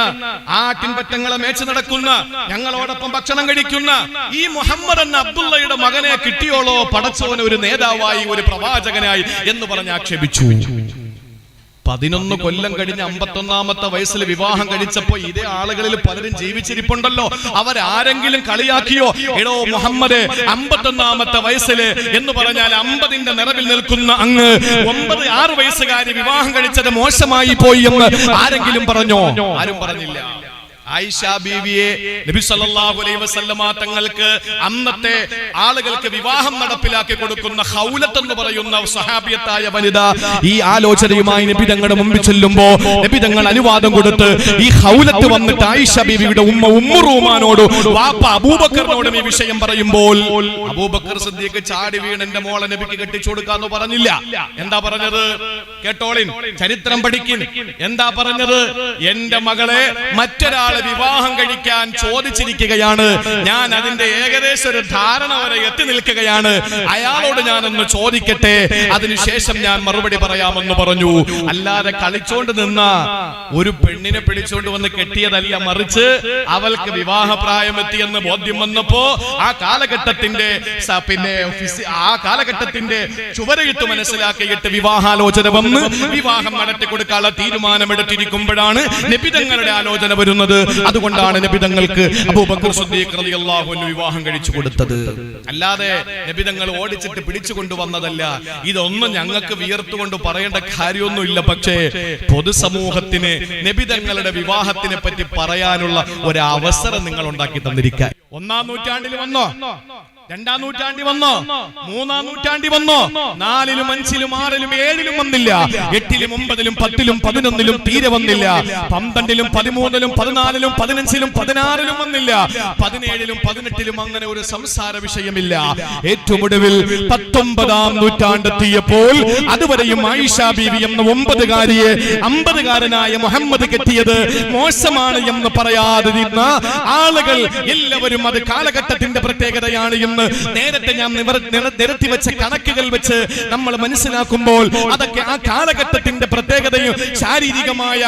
Speaker 1: ആട്ടിൻപറ്റങ്ങളെ മേച്ച് നടക്കുന്ന, ഞങ്ങളോടൊപ്പം ഭക്ഷണം കഴിക്കുന്ന ഈ മുഹമ്മദ് എന്ന അബ്ദുള്ളയുടെ മകനെ കിട്ടിയോളോ പടച്ചവന് ഒരു നേതാവായി, ഒരു പ്രവാചകനായി എന്ന് പറഞ്ഞ് ആക്ഷേപിച്ചു. 11 കൊല്ലം കഴിഞ്ഞ് 51ാമത്തെ വയസ്സിൽ വിവാഹം കഴിച്ചപ്പോ ഇതേ ആളുകളിൽ പലരും ജീവിച്ചിരിപ്പുണ്ടല്ലോ. അവരാരെങ്കിലും കളിയാക്കിയോ? എടോ മുഹമ്മദ് 51ാമത്തെ വയസ്സില് എന്ന് പറഞ്ഞാൽ 50ന്റെ നിറവിൽ നിൽക്കുന്ന അങ്ങ് 6 വയസ്സുകാരി വിവാഹം കഴിച്ചത് മോശമായി പോയി എന്ന് ആരെങ്കിലും പറഞ്ഞോ? ആരും പറഞ്ഞില്ല. ആയിഷ ബീവിയെ നബി സല്ലല്ലാഹു അലൈഹി വസല്ലമ തങ്ങൾക്ക് അന്നത്തെ ആളുകൾക്ക് വിവാഹം നടപ്പിലാക്കി കൊടുക്കുന്ന ഖൗലത്ത് എന്ന് പറയുന്ന സ്വഹാബിയത്തായ വനിത ഈ ആലോചനയുമായി നബി തങ്ങളുടെ മുമ്പിൽ ചെല്ലുമ്പോൾ നബി തങ്ങൾ അനുവാദം കൊടുത്ത് ഈ ഖൗലത്ത് വന്നിട്ട് ആയിഷ ബീവിയുടെ ഉമ്മ ഉമ്മു റൂമാനോട് വാപ്പ അബൂബക്കറിനോട് ഈ വിഷയം പറയുമ്പോൾ അബൂബക്കർ സിദ്ദീഖ് ചാടി വീണ് എന്റെ മോളെ നബിക്ക് കെട്ടിച്ചു കൊടുക്കാന്ന് പറഞ്ഞില്ല. എന്താ പറഞ്ഞത്? കേട്ടോളിൻ, ചരിത്രം പഠിക്കിൻ. എന്താ പറഞ്ഞത്? എന്റെ മകളെ മറ്റൊരാൾ വിവാഹം കഴിക്കാൻ ചോദിച്ചിരിക്കുകയാണ്, ഞാൻ അതിന്റെ ഏകദേശം ഒരു ധാരണ വരെ എത്തി നിൽക്കുകയാണ്, അയാളോട് ഞാനൊന്ന് ചോദിക്കട്ടെ, അതിനുശേഷം ഞാൻ മറുപടി പറയാമെന്ന് പറഞ്ഞു. അല്ലാതെ കളിച്ചോണ്ട് നിന്ന ഒരു പെണ്ണിനെ പിടിച്ചോണ്ട് വന്ന് കെട്ടിയതല്ല, മറിച്ച് അവൾക്ക് വിവാഹപ്രായമെത്തിയെന്ന് ബോധ്യം വന്നപ്പോ ആ കാലഘട്ടത്തിന്റെ ചുവരെഴുത്ത് മനസ്സിലാക്കിയിട്ട് വിവാഹാലോചന വന്ന് വിവാഹം നടത്തി കൊടുക്കാനുള്ള തീരുമാനമെടുത്തിരിക്കുമ്പോഴാണ് നബി തങ്ങളുടെ ആലോചന വരുന്നത്. അതുകൊണ്ടാണ് നബി തങ്ങൾക്ക് അബൂബക്കർ സിദ്ദീഖ് റളിയല്ലാഹു അൻഹു വിവാഹം കഴിച്ചു കൊടുത്തത്. അല്ലാതെ നബി തങ്ങൾ ഓടിച്ചിട്ട് പിടിച്ചു കൊണ്ടുവന്നതല്ല. ഇതൊന്നും ഞങ്ങൾക്ക് വിയർത്തുകൊണ്ട് പറയേണ്ട കാര്യമൊന്നുമില്ല. പക്ഷേ പൊതുസമൂഹത്തിന് നബി തങ്ങളുടെ വിവാഹത്തിനെ പറ്റി പറയാനുള്ള ഒരു അവസരം നിങ്ങൾ ഉണ്ടാക്കി തന്നിരിക്കാൻ. 1ാം നൂറ്റാണ്ടിൽ വന്നോ, 2ാം നൂറ്റാണ്ടിൽ വന്നോ, 3ാം നൂറ്റാണ്ടിൽ വന്നോ, 4ലും 5ലും 6ലും 7ലും വന്നില്ല. 8ലും 9ലും 10ലും 11ലും തീരെ വന്നില്ല. 12ലും 13ലും 14ലും 15ലും 16ലും വന്നില്ല. 17ലും 18ലും അങ്ങനെ ഒരു സംസാര വിഷയമില്ല. ഏറ്റവും ഒടുവിൽ 19ാം നൂറ്റാണ്ടെത്തിയപ്പോൾ അതുവരെയും ആയിഷ ബീവി എന്ന 9കാരിയെ 50കാരനായ മുഹമ്മദ് കെട്ടിയത് മോശമാണ് എന്ന് പറയാതിരുന്ന ആളുകൾ എല്ലാവരും അത് കാലഘട്ടത്തിന്റെ പ്രത്യേകതയാണ് എന്ന് നേരത്തെ ഞാൻ നിരത്തി വെച്ച കണക്കുകൾ വെച്ച് നമ്മൾ മനസ്സിലാക്കുമ്പോൾ അതൊക്കെ ആ കാലഘട്ടത്തിന്റെ പ്രത്യേകതയും ശാരീരികമായ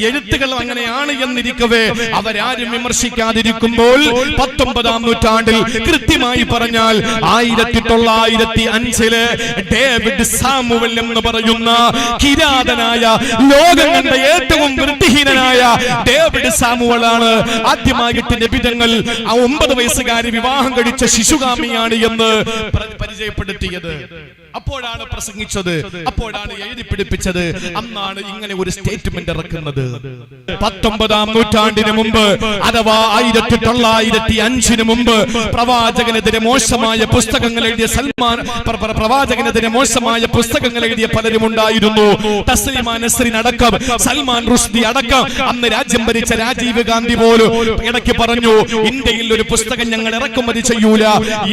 Speaker 1: എഴുത്തുകൾ അങ്ങനെയാണ് എന്നിരിക്കവേ അവരാരും വിമർശിക്കാതിരിക്കുമ്പോൾ 19ാം നൂറ്റാണ്ടിൽ കൃത്യമായി പറഞ്ഞാൽ 1905 ഡേവിഡ് സാമുവൽ എന്ന് പറയുന്ന കിരാതനായ ലോകം കണ്ട ഏറ്റവും വൃത്തിഹീനനായ ഡേവിഡ് സാമുവലാണ് ആദ്യമായിട്ട് നബി തങ്ങൾ ആ 9 വയസ്സുകാരി വിവാഹം കഴിച്ച ശിശുഗാമിയാണ് എന്ന് പരിചയപ്പെടുത്തിയത്. അപ്പോഴാണ് പ്രസംഗിച്ചത്, അപ്പോഴാണ് എഴുതി പിടിപ്പിച്ചത്. അന്നാണ് ഇങ്ങനെ ഒരു സ്റ്റേറ്റ്മെന്റ് ഇറക്കുന്നത്. 19ാം നൂറ്റാണ്ടിന് മുമ്പ് അഥവാ 1905 മുമ്പ് പ്രവാചകനെതിരെ മോശമായ പുസ്തകങ്ങൾ എഴുതിയ പ്രവാചകനെതിരെ മോശമായ പുസ്തകങ്ങൾ എഴുതിയ പലരും ഉണ്ടായിരുന്നു. തസ്ലിമ നസ്രിൻ അടക്കം, സൽമാൻ റുഷ്ദി അടക്കം, അന്ന് രാജ്യം ഭരിച്ച രാജീവ് ഗാന്ധി പോലും ഇടയ്ക്ക് പറഞ്ഞു ഇന്ത്യയിൽ ഒരു പുസ്തകം ഞങ്ങൾ ഇറക്കുമതി ചെയ്യൂല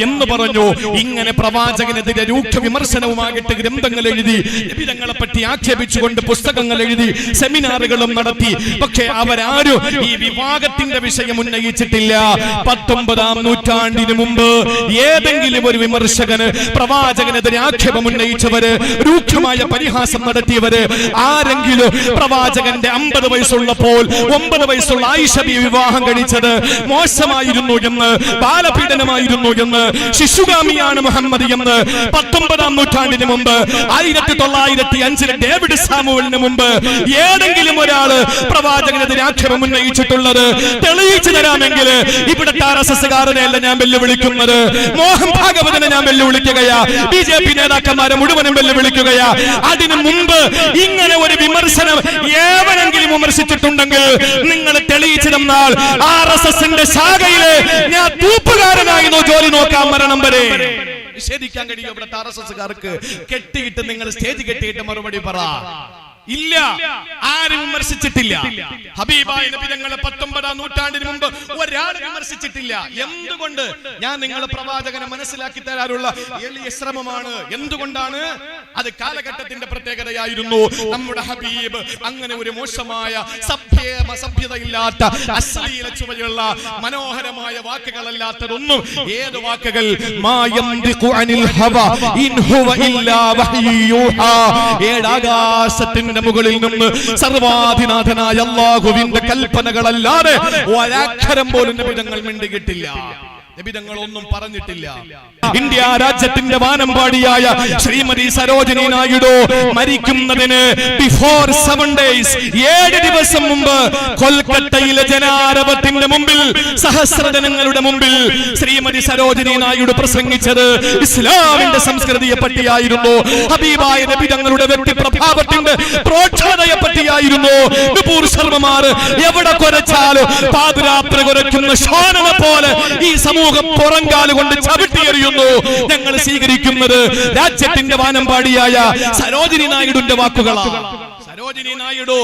Speaker 1: എന്ന് പറഞ്ഞു. ഇങ്ങനെ പ്രവാചകനെതിരെ രൂക്ഷ വിമർശനവുമായിട്ട് ഗ്രന്ഥങ്ങൾ എഴുതി, നബിതങ്ങളെ പറ്റി ആക്ഷേപിച്ചുകൊണ്ട് പുസ്തകങ്ങൾ എഴുതി, സെമിനാറുകളും നടത്തി. പക്ഷേ അവരാരും ഈ വിവാഹത്തിന്റെ വിഷയം ഉന്നയിച്ചിട്ടില്ല. 19ാം നൂറ്റാണ്ടിന് മുമ്പ് ഏതെങ്കിലും ഒരു വിമർശകന് പ്രവാചകനെതിരെ ആക്ഷേപം ഉന്നയിച്ചവര്, രൂക്ഷമായ പരിഹാസം നടത്തിയവര് ആരെങ്കിലും പ്രവാചകന്റെ 50 വയസ്സുള്ളപ്പോൾ 9 വയസ്സുള്ള ആയിഷ ബീവി വിവാഹം കഴിച്ചത് മോശമായിരുന്നു എന്ന്, ബാലപീഡനമായിരുന്നു എന്ന്, ശിശുഗാമിയാണ് മുഹമ്മദ് എന്ന് 19ാം നൂറ്റാണ്ടിന് മുമ്പ് 1905 ഡേവിഡ് സാമുവലിന് മുമ്പ് ഏതെങ്കിലും ഒരാള് പ്രവാചകനെതിരെ ആക്ഷേപം ഉന്നയിച്ചിട്ടുള്ളത് തെളിയിച്ചു തരാമെങ്കിൽ ഇവിടുത്തെ RSSകാരനെയല്ല ഞാൻ വെല്ലുവിളിക്കുന്നത്, മോഹൻ ഭാഗവതനെ ഞാൻ വെല്ലുവിളിക്കുകയാ, BJP നേതാക്കന്മാരെ മുഴുവനും വെല്ലുവിളിക്കുകയാ. അതിനു മുമ്പ് ഇങ്ങനെ ഒരു വിമർശനം ഏവനെങ്കിലും വിമർശിച്ചിട്ടുണ്ടെങ്കിൽ നിങ്ങൾ തെളിയിച്ചു തന്നാൽ RSSന്റെ ശാഖയിലെ ഞാൻ തൂപ്പുകാരനായിരുന്നു ജോലി നോക്കാൻ മരണം വരെ. നിഷേധിക്കാൻ കഴിയും ഇവിടുത്തെ RSSകാർക്ക്? കെട്ടിയിട്ട് നിങ്ങൾ സ്റ്റേജ് കെട്ടിയിട്ട് മറുപടി പറ. ഇല്ല, ആരും വിമർശിച്ചിട്ടില്ല. ഹബീബായ നബി തങ്ങളെ 19-ാം നൂറ്റാണ്ടിന് മുമ്പ് ഒരാൾ വിമർശിച്ചിട്ടില്ല. എന്തുകൊണ്ട്? ഞാൻ നിങ്ങളെ പ്രവാചകനെ മനസ്സിലാക്കി തരാനുള്ള എളിയ ശ്രമമാണ്. എന്തുകൊണ്ടാണ്? അത് കാലഘട്ടത്തിന്റെ പ്രത്യേകതയായിരുന്നു. നമ്മുടെ ഹബീബ് അങ്ങനെ ഒരു മോശമായ സഭ്യതയില്ലാത്ത അശ്ലീല ചുവയുള്ള മനോഹരമായ വാക്കുകളല്ലാത്തതൊന്നും. ഏത് വാക്കുകൾ? ഏഴാകാശത്തിന്റെ മുകളിൽ നിന്ന് സർവാധിനാഥനായ അല്ലാഹുവിന്റെ കൽപ്പനകളല്ലാതെ ഒരക്ഷരം പോലും നബി തങ്ങൾ മിണ്ടിയിട്ടില്ല. നബിതങ്ങളൊന്നും പറഞ്ഞിട്ടില്ല. ഇന്ത്യ രാജ്യത്തിന്റെ വാനമ്പാടിയായ ശ്രീമതി സരോജിനി നായിഡു മരിക്കുന്നതിന് ബിഫോർ 7 days 7 ദിവസം മുമ്പ് കൊൽക്കത്തയിലെ ജനാരവത്തിന്റെ മുമ്പിൽ, സഹസ്രജനങ്ങളുടെ മുമ്പിൽ ശ്രീമതി സരോജിനി നായിഡു പ്രസംഗിച്ചത് ഇസ്ലാമിന്റെ സംസ്കൃതിയെ പറ്റിയായിരുന്നു. ഹബീബായ നബി തങ്ങളുടെ വ്യക്തിപ്രഭാവത്തിന്റെ പ്രോക്ഷണതയെ പറ്റിയായിരുന്നു. കപൂർ ശർമ്മമാർ എവിടെ കുരച്ചാലും പാതിരാത്രി കുരയ്ക്കുന്ന ശോനനെ പോലെ ഈ സമൂഹം പുറങ്കാല് കൊണ്ട് ചവിട്ടിയെറിയുന്നു. ഞങ്ങൾ സ്വീകരിക്കുന്നത് രാജ്യത്തിന്റെ വാനമ്പാടിയായ സരോജിനി നായിഡുവിന്റെ വാക്കുകളാണ്. സരോജിനി നായിഡു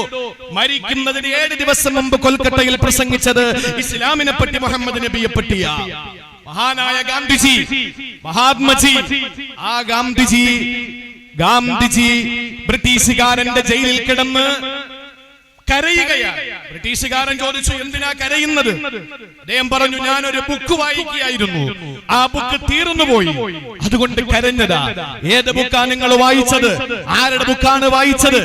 Speaker 1: മരിക്കുന്നതിന് 7 ദിവസം മുമ്പ് കൊൽക്കത്തയിൽ പ്രസംഗിച്ചത് ഇസ്ലാമിനെ പറ്റി, മുഹമ്മദ് നബിയെ പറ്റിയാ. മഹാനായ ഗാന്ധിജി, മഹാത്മജി, ആ ഗാന്ധിജി ബ്രിട്ടീഷുകാരന്റെ ജയിലിൽ കിടന്ന് കരയുകയാണ്. ബ്രിട്ടീഷുകാരൻ ചോദിച്ചു, എന്തിനാ കരയുന്നത്? അദ്ദേഹം പറഞ്ഞു, ഞാനൊരു ബുക്ക് വായിക്കുകയായിരുന്നു, ആ ബുക്ക് തീർന്നുപോയി, അതുകൊണ്ട് കരഞ്ഞതാ. ഏത് ബുക്കാ നിങ്ങൾ വായിച്ചത്? ആരുടെ ബുക്കാണ് വായിച്ചത്?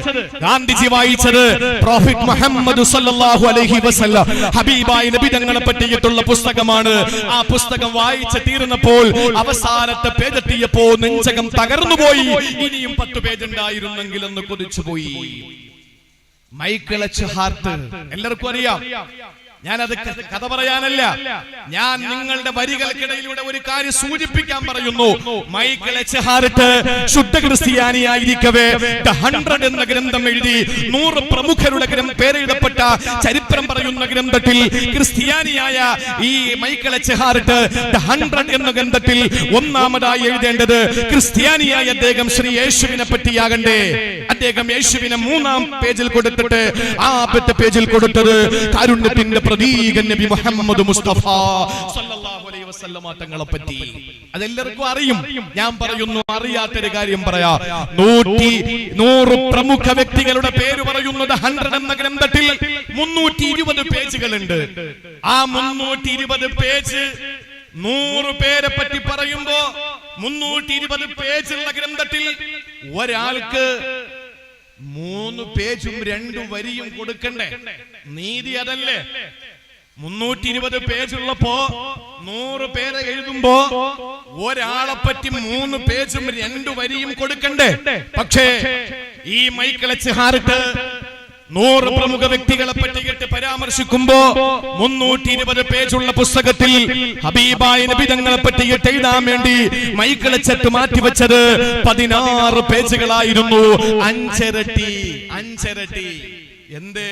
Speaker 1: ഗാന്ധിജി വായിച്ചത് പ്രോഫിറ്റ് മുഹമ്മദ് സല്ലല്ലാഹു അലൈഹി വസല്ലം ഹബീബായ നബി തങ്ങളെ പറ്റിയിട്ടുള്ള പുസ്തകമാണ്. ആ പുസ്തകം വായിച്ച് തീർന്നപ്പോൾ അവസാനത്തെ പേജെത്തിയപ്പോൾ നെഞ്ചകം തകർന്നുപോയി. ഇനിയും 10 പേജ് ഉണ്ടായിരുന്നെങ്കിൽ എന്ന് കൊതിച്ചുപോയി. മൈക്കിൾ എച്ച് ഹാർട്ട് എല്ലാവർക്കും അറിയാം. ഞാനത് കഥ പറയാനല്ല, ഞാൻ നിങ്ങളുടെ വരികൾക്കിടയിലൂടെ ഒരു കാര്യം സൂചിപ്പിക്കാൻ പറയുന്നു. മൈക്കിൾ എച്ച് ഹാർട്ട് ശുദ്ധ ക്രിസ്ത്യാനിയായിരിക്കവേ ദ 100 എന്ന ഗ്രന്ഥം എഴുതി. 100 പ്രമുഖരുടെ പേരെഴുതപ്പെട്ട ചരിത്രം പറയുന്ന ഗ്രന്ഥത്തിൽ ക്രിസ്ത്യാനിയായ ഈ മൈക്കിൾ എച്ച് ഹാർട്ട് ദ 100 എന്ന ഗ്രന്ഥത്തിൽ ഒന്നാമതായി എഴുതേണ്ടത് ക്രിസ്ത്യാനിയായ അദ്ദേഹം ശ്രീ യേശുവിനെ പറ്റിയാകണ്ടേ. അദ്ദേഹം യേശുവിനെ 3-ാം പേജിൽ കൊടുത്തിട്ട് 5-ാമത്തെ പേജിൽ കൊടുത്തത് കാരുണ്യത്തിന്റെ പ്രതീകൻ നബി മുഹമ്മദ് മുസ്തഫ സല്ലല്ലാഹു അലൈഹി വസല്ലം തങ്ങളെ പറ്റി. അതെല്ലാവർക്കും അറിയും. ഞാൻ പറയുന്നു, അറിയാത്തൊരു കാര്യം പറയാ. 100 പ്രമുഖ വ്യക്തികളുടെ പേര് പറയുന്നത് 100 എന്ന ഗ്രന്ഥത്തിൽ 320 പേജുകളുണ്ട്. ആ 320 പേജ് 100 പേരെ പറ്റി പറയുമ്പോ 320 പേജുള്ള ഗ്രന്ഥത്തിൽ ഒരാൾക്ക് 3 പേജും 2 വരിയും കൊടുക്കണ്ടേ? നീതി അതല്ലേ? 320 പേജുള്ളപ്പോ 100 പേരെ എഴുതുമ്പോ ഒരാളെ പറ്റി 3 പേജും 2 വരിയും കൊടുക്കണ്ടേ? പക്ഷേ ഈ മൈക്കിൾ എച്ച് ഹാർട്ട് 100 പ്രമുഖ വ്യക്തികളെ പറ്റിയിട്ട് പരാമർശിക്കുമ്പോ 320 പേജുള്ള പുസ്തകത്തിൽ ഹബീബായ നബി തങ്ങളെ പറ്റിയിട്ട് എഴുതാൻ വേണ്ടി മൈക്കിൾ എച്ച് മാറ്റിവെച്ചത് 16 പേജുകളായിരുന്നു. 5 ഇരട്ടി. എന്തേ?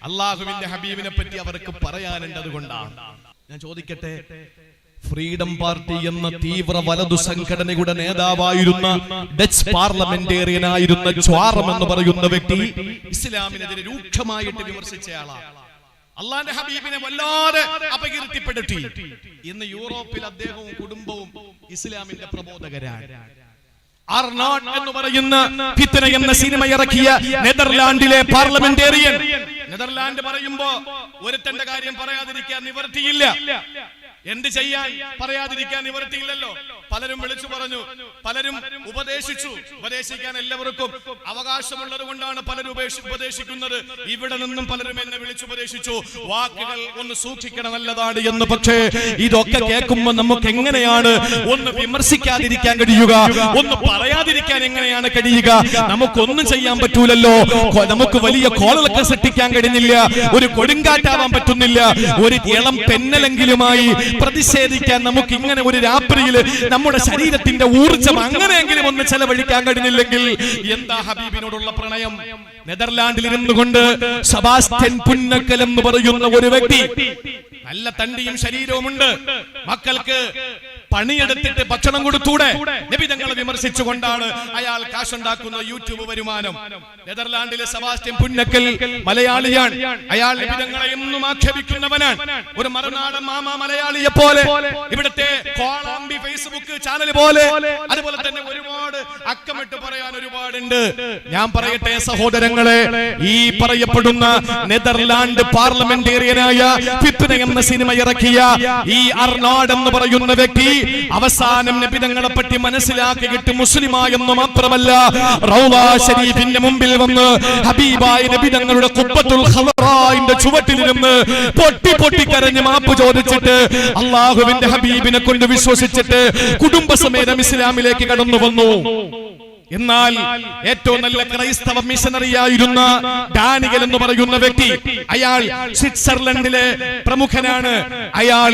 Speaker 1: അള്ളാഹുവിന്റെ ഹബീബിനെ പറ്റി അവർക്ക് പറയാനുണ്ട്. അതുകൊണ്ടാണ് ഞാൻ ചോദിക്കട്ടെ, ഫ്രീഡം പാർട്ടി എന്ന തീവ്ര വലതു സംഘടനയുടെ നേതാവായിരുന്ന ഡച്ച് പാർലമെന്റേറിയനായിരുന്ന ജ്വാറം എന്ന് പറയുന്ന വ്യക്തി ഇസ്ലാമിനെതിരെ രൂക്ഷമായിട്ട് വിമർശിച്ചയാളാണ്. അള്ളാന്റെ ഹബീബിനെ വല്ലാതെ അപകീർത്തിപ്പെടുത്തി. ഇന്ന് യൂറോപ്പിൽ അദ്ദേഹവും കുടുംബവും ഇസ്ലാമിന്റെ പ്രബോധകരാണ്. അർണോട്ട് എന്ന് പറയുന്ന ഫിത്ന എന്ന സിനിമ ഇറക്കിയ നെതർലാൻഡിലെ പാർലമെന്റേറിയൻ. നെതർലാൻഡ് പറയുമ്പോ ഒരുത്തന്റെ കാര്യം പറയാതിരിക്കാൻ നിവർത്തിയില്ല. എന്ത് ചെയ്യാൻ? പറയാതിരിക്കാൻ നിവർത്തിയില്ലല്ലോ. പലരും വിളിച്ചു പറഞ്ഞു, പലരും ഉപദേശിച്ചു. ഉപദേശിക്കാൻ എല്ലാവർക്കും അവകാശമുള്ളത് കൊണ്ടാണ് പലരും ഉപദേശിക്കുന്നത്. ഇവിടെ നിന്നും പലരും എന്നെ വിളിച്ചുപദേശിച്ചു, വാക്കുകൾ ഒന്ന് സൂക്ഷിക്കണം, നല്ലതാണ് എന്ന്. പക്ഷേ ഇതൊക്കെ കേൾക്കുമ്പോൾ നമുക്ക് എങ്ങനെയാണ് ഒന്ന് വിമർശിക്കാതിരിക്കാൻ കഴിയുക, ഒന്ന് പറയാതിരിക്കാൻ എങ്ങനെയാണ് കഴിയുക? നമുക്കൊന്നും ചെയ്യാൻ പറ്റൂലല്ലോ. നമുക്ക് വലിയ കോളൊക്കെ സൃഷ്ടിക്കാൻ കഴിഞ്ഞില്ല, ഒരു കൊടുങ്കാറ്റാവാൻ പറ്റുന്നില്ല, ഒരു ഇളം പെന്നലെങ്കിലുമായി പ്രതിഷേധിക്കാൻ നമുക്ക് ഇങ്ങനെ ഒരു രാത്രിയിൽ നമ്മുടെ ശരീരത്തിന്റെ ഊർജം അങ്ങനെയെങ്കിലും ഒന്ന് ചെലവഴിക്കാൻ കഴിഞ്ഞില്ലെങ്കിൽ എന്താ ഹബീബിനോടുള്ള പ്രണയം? നെതർലാൻഡിൽ ഇരുന്നു കൊണ്ട് സെബാസ്റ്റ്യൻ പുന്നക്കൽ എന്ന് പറയുന്ന ഒരു വ്യക്തി, നല്ല തണ്ടിയും ശരീരവുമുണ്ട്, മക്കൾക്ക് പണിയെടുത്തിട്ട് ഭക്ഷണം കൊടുത്തൂടെ? നബി തങ്ങളെ വിമർശിച്ചുകൊണ്ടാണ് അയാൾ കാശുണ്ടാക്കുന്ന യൂട്യൂബ് വരുമാനം. നെതർലാൻഡിലെ സെബാസ്റ്റ്യൻ പുന്നക്കൽ മലയാളിയാണ്. അയാൾ നബി തങ്ങളെ എന്നും ആക്ഷേപിക്കുന്നവനാണ്. ഒരു മറുനാടൻ മാമ മലയാളിയെ പോലെ, ഇവിടുത്തെ കോളാമ്പി ഫേസ്ബുക്ക് ചാനൽ പോലെ, അതുപോലെ തന്നെ ഒരുപാട് അക്കമിട്ട് പറയാൻ ഒരുപാടുണ്ട്. ഞാൻ പറയട്ടെ സഹോദരങ്ങളെ, ഈ പറയപ്പെടുന്ന നെതർലാൻഡ് പാർലമെന്റേറിയനായ ഫിത്ന എന്ന സിനിമ ഇറക്കിയ ഈ അർണോഡ് എന്ന് പറയുന്ന വ്യക്തി അവസാനം നബി തങ്ങളെ പറ്റി മനസ്സിലാക്കിയിട്ട് മുസ്ലിമായെന്ന് മാത്രമല്ല, റൗള ശരീഫിന്റെ മുമ്പിൽ വന്ന് ഹബീബായ നബി തങ്ങളുടെ ഖുബ്ബത്തുൽ ഖളറായിന്റെ ചുവട്ടിലിരുന്ന് പൊട്ടി പൊട്ടി കരഞ്ഞ് മാപ്പ് ചോദിച്ചിട്ട് അല്ലാഹുവിന്റെ ഹബീബിനെ കൊണ്ട് വിശ്വസിച്ചിട്ട് കുടുംബസമേതം ഇസ്ലാമിലേക്ക് കടന്നു വന്നു. എന്നാൽ ഏറ്റവും നല്ല ക്രൈസ്തവ മിഷനറിയായിരുന്ന ഡാനിയൽ എന്ന് പറയുന്ന വ്യക്തി, അയാൾ സ്വിറ്റ്സർലൻഡിലെ പ്രമുഖനാണ്. അയാൾ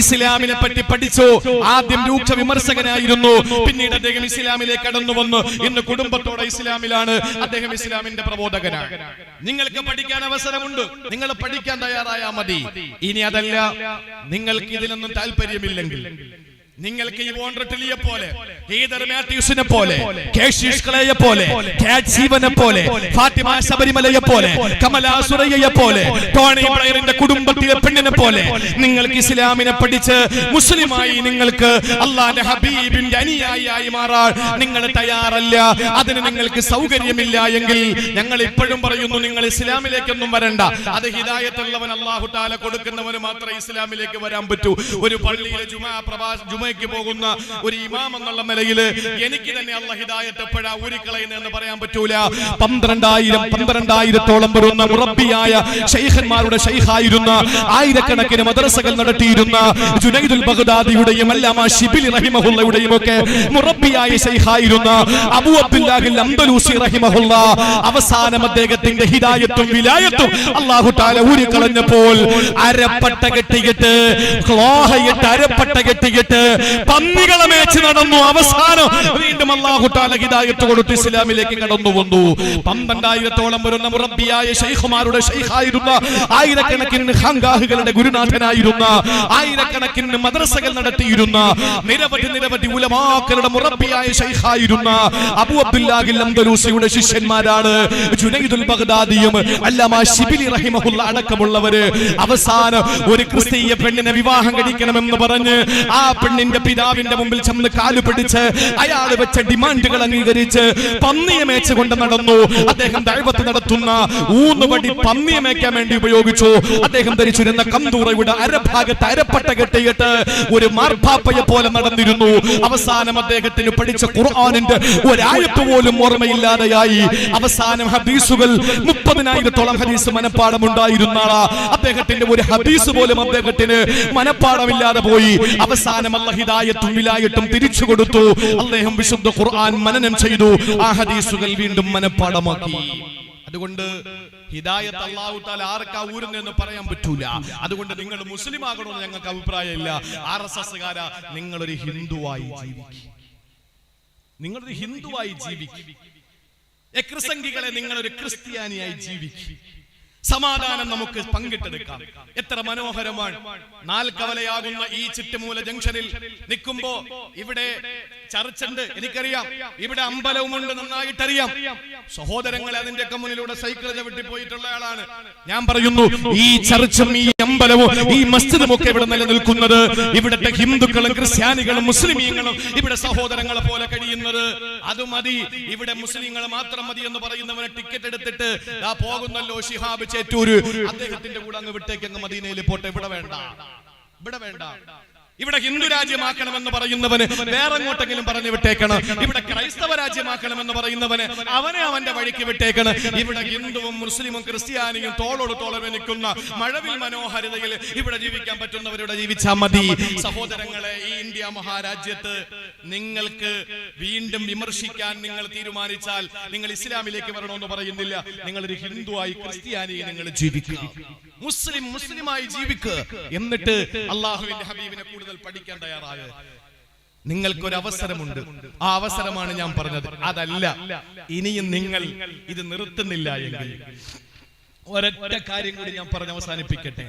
Speaker 1: ഇസ്ലാമിനെ പറ്റി പഠിച്ചു. ആദ്യം രൂക്ഷ വിമർശകനായിരുന്നു, പിന്നീട് അദ്ദേഹം ഇസ്ലാമിലേക്ക് കടന്നു വന്നു. ഇന്ന് കുടുംബത്തോടെ ഇസ്ലാമിലാണ്. അദ്ദേഹം ഇസ്ലാമിന്റെ പ്രബോധകനാണ്. നിങ്ങൾക്ക് പഠിക്കാൻ അവസരമുണ്ട്, നിങ്ങൾ പഠിക്കാൻ തയ്യാറായാൽ മതി. ഇനി അതല്ല, നിങ്ങൾക്ക് ഇതിലൊന്നും താല്പര്യമില്ലെങ്കിൽ, നിങ്ങൾക്ക് ഈ വോണ്ടർട്ടിലിയെ പോലെ, ഹീദർ മാത്യൂസിനെ പോലെ, കേശീഷ് കളയെ പോലെ, കാറ്റ് ജീവനെ പോലെ, ഫാത്തിമ ശബരിമലയെ പോലെ, കമല സുറയ്യയെ പോലെ, ടോണി ബ്ലെയറിന്റെ കുടുംബത്തിലെ പെണ്ണിനെ പോലെ നിങ്ങൾക്ക് ഇസ്ലാമിനെ പഠിച്ച് മുസ്ലിമായി നിങ്ങൾക്ക് അല്ലാഹുവിന്റെ ഹബീബിന്റെ അനുയായിയായി മാറാൻ നിങ്ങൾ തയ്യാറല്ല, അതിന് നിങ്ങൾക്ക് സൗകര്യമില്ല എങ്കിൽ ഞങ്ങൾ ഇപ്പോഴും പറയുന്നു, നിങ്ങൾ ഇസ്ലാമിലേക്കൊന്നും വരണ്ട. അത് ഹിദായത്തുള്ളവൻ അല്ലാഹു തആല കൊടുക്കുന്നവന് മാത്രമേ ഇസ്ലാമിലേക്ക് വരാൻ പറ്റൂ. ഒരു പള്ളിയിലെ ജുമയ്ക്ക് പോകുന്ന ഒരു ഇമാം എന്നുള്ള നിലയിൽ എനിക്ക് തന്നെ അല്ലാഹു ഹിദായത്ത് എപ്പോഴാ ഊരിക്കളയുന്നതെന്ന് പറയാൻ പറ്റൂല. 12,000-12,000-ഓളം വരുന്ന മുറബ്ബിയായ ശൈഖന്മാരുടെ ശൈഖായിരുന്ന, ആയിരക്കണക്കിന് മദ്രസകൾ നടത്തിയിരുന്ന ജുനൈദുൽ ബഗ്ദാദിയുടെയും അല്ലാമ ശിബിലി റഹിമഹുള്ളയുടെയും ഒക്കെ മുറബ്ബിയായ ശൈഖായിരുന്ന അബൂ അബ്ദുല്ലാഹിൽ അംദലൂസി റഹിമഹുള്ള, അവസാനം അദ്ദേഹത്തിന്റെ ഹിദായത്തും വിലായത്തും അല്ലാഹു തആല ഊരിക്കളഞ്ഞപ്പോൾ അരപ്പട്ട കെട്ടിയിട്ട്, ക്ലോഹയിട്ട് അരപ്പട്ട കെട്ടിയിട്ട് പന്നികളെ മേച്ച് നടന്നു. അവസാനം വീണ്ടും അല്ലാഹു തആല ഹിദായത്ത് കൊടുത്ത് ഇസ്ലാമിലേക്ക് കടന്നു വന്നു. 12,000-ഓളം വരുന്ന മുറബ്ബിയായ ശൈഖുമാരുടെ ശൈഖായിരുന്ന, ആയിരക്കണക്കിന് ഖാൻഗാഹുകളുടെ ഗുരുനാഥനായിരുന്ന, ആയിരക്കണക്കിന് മദ്രസകൾ നടത്തിയിരുന്ന, നിരവധി ഉലമാക്കളുടെ മുറബ്ബിയായ ശൈഖായിരുന്ന അബൂ അബ്ദുല്ലാഹിൽ അംദലൂസിയുടെ ശിഷ്യന്മാരാണ് ജുനൈദുൽ ബഗ്ദാദിയും അല്ലാമ ശിബിലി റഹിമഹുള്ള അടക്കമുള്ളവര്. അവസാനം ഒരു ക്രിസ്തീയ പെണ്ണിനെ വിവാഹം കഴിക്കണമെന്ന് പറഞ്ഞ് ആ പെണ്ണിന്റെ പിതാവിന്റെ മുമ്പിൽ ചെന്ന് കാലു പിടിച്ച് അയാൾ വെച്ച ഡിമാൻഡുകൾ അംഗീകരിച്ച് പന്നിയെ മേച്ചുകൊണ്ട് നടന്നു. അദ്ദേഹം ദഅവത്ത് നടത്തുന്ന ഊന്നുവടി പന്നിയെ മേയ്ക്കാൻ വേണ്ടി ഉപയോഗിച്ചു. അദ്ദേഹം ധരിച്ചിരുന്ന കന്തൂറയുടെ അരഭാഗത്ത് അരപ്പട്ട കെട്ടിയിട്ട് ഒരു മാർപ്പാപ്പയെ പോലെ നടന്നിരുന്നു. അവസാനം അദ്ദേഹത്തിന് പഠിച്ച ഖുർആനിന്റെ ഒരായത്ത് പോലും ഓർമ്മയില്ലാതെയായി. അവസാനം ഹദീസുകൾ 30,000-ഓളം ഹദീസ് മനപ്പാടമുണ്ടായിരുന്ന അദ്ദേഹത്തിന്റെ ഒരു ഹദീസ് പോലും അദ്ദേഹത്തിന് മനപ്പാടമില്ലാതെ പോയി. അവസാനം അല്ലാഹു ഹിദായത്തും വിലായത്തും തിരിച്ചു കൊടുത്തു. അദ്ദേഹം വിശുദ്ധ ഖുർആൻ മനനം ചെയ്തു. ആ ഹദീസുകൾ വീണ്ടും മനപ്പാടമാക്കി. അതുകൊണ്ട് ഹിദായത്ത് അല്ലാഹു തആല ആർക്കാ ഊരുന്നെന്ന് പറയാൻ പറ്റൂല. അതുകൊണ്ട് നിങ്ങൾ മുസ്ലിം ആകണമെന്ന് ഞങ്ങൾക്ക് അഭിപ്രായമില്ല. RSSകാരാ, നിങ്ങളൊരു ഹിന്ദുവായി ജീവിക്കും, നിങ്ങളൊരു ഹിന്ദുവായി ജീവിക്കും. ക്രിസ്തംഗികളെ നിങ്ങളൊരു ക്രിസ്ത്യാനിയായി ജീവിക്കും. സമാധാനം നമുക്ക് പങ്കിട്ടെടുക്കാം. എത്ര മനോഹരമാണ്. നാൽക്കവലയാകുന്ന ഈ ചിറ്റുമൂല ജംഗ്ഷനിൽ നിൽക്കുമ്പോ ഇവിടെ ചർച്ചുണ്ട്, എനിക്കറിയാം. ഇവിടെ അമ്പലവുമുണ്ട്, നന്നായിട്ടറിയാം. സഹോദരങ്ങളെ, അതിന്റെയൊക്കെ മുന്നിലൂടെ സൈക്കിൾ ചവിട്ടി പോയിട്ടുള്ള ആളാണ് ഞാൻ. പറയുന്നു, ഈ ചർച്ചും ഈ അമ്പലവും ഈ മസ്ജിദും ഒക്കെ ഇവിടെ നിലനിൽക്കുന്നത് ഇവിടുത്തെ ഹിന്ദുക്കളും ക്രിസ്ത്യാനികളും മുസ്ലിമീങ്ങളും ഇവിടെ സഹോദരങ്ങളെ പോലെ കഴിയുന്നത്. അത് മതി, ഇവിടെ മുസ്ലിങ്ങൾ മാത്രം മതി എന്ന് പറയുന്നവനെ ടിക്കറ്റ് എടുത്തിട്ട് പോകുന്നല്ലോ ശിഹാബ് ചേറ്റൂര്, അദ്ദേഹത്തിന്റെ കൂടെ അങ്ങ് വിട്ടേക്ക്, അങ്ങ് മദീനയിൽ പോട്ടെ, ഇവിടെ വേണ്ട, ഇവിടെ വേണ്ട. ഇവിടെ ഹിന്ദു രാജ്യമാക്കണമെന്ന് പറയുന്നവന് വേറെ എങ്ങോട്ടെങ്കിലും പറഞ്ഞു വിട്ടേക്കണം. ഇവിടെ ക്രൈസ്തവ രാജ്യമാക്കണമെന്ന് പറയുന്നവന് അവനെ അവന്റെ വഴിക്ക് വിട്ടേക്കണം. ഇവിടെ ഹിന്ദുവും മുസ്ലിമും ക്രിസ്ത്യാനിയും തോളോട് തോളെ നിൽക്കുന്ന മഴവിൽ മനോഹരിതയിൽ ഇവിടെ ജീവിക്കാൻ പറ്റുന്നവരുടെ ജീവിച്ചാൽ മതി. സഹോദരങ്ങളെ, ഈ ഇന്ത്യ മഹാരാജ്യത്ത് നിങ്ങൾക്ക് വീണ്ടും വിമർശിക്കാൻ നിങ്ങൾ തീരുമാനിച്ചാൽ നിങ്ങൾ ഇസ്ലാമിലേക്ക് വരണമെന്ന് പറയുന്നില്ല. നിങ്ങളൊരു ഹിന്ദുവായി ക്രിസ്ത്യാനിയെ നിങ്ങൾ ജീവിക്കുക, മുസ്ലിമായി ജീവിക്കുക. എന്നിട്ട് അള്ളാഹുവിന്റെ ഹബീബിനെ കൂടുതൽ പഠിക്കാൻ തയ്യാറാകുക. നിങ്ങൾക്കൊരു അവസരമുണ്ട്, ആ അവസരമാണ് ഞാൻ പറഞ്ഞത്. അതല്ല, ഇനിയും നിങ്ങൾ ഇത് നിർത്തുന്നില്ല എങ്കിൽ ഒരൊറ്റ കാര്യം കൂടി ഞാൻ പറഞ്ഞ് അവസാനിപ്പിക്കട്ടെ.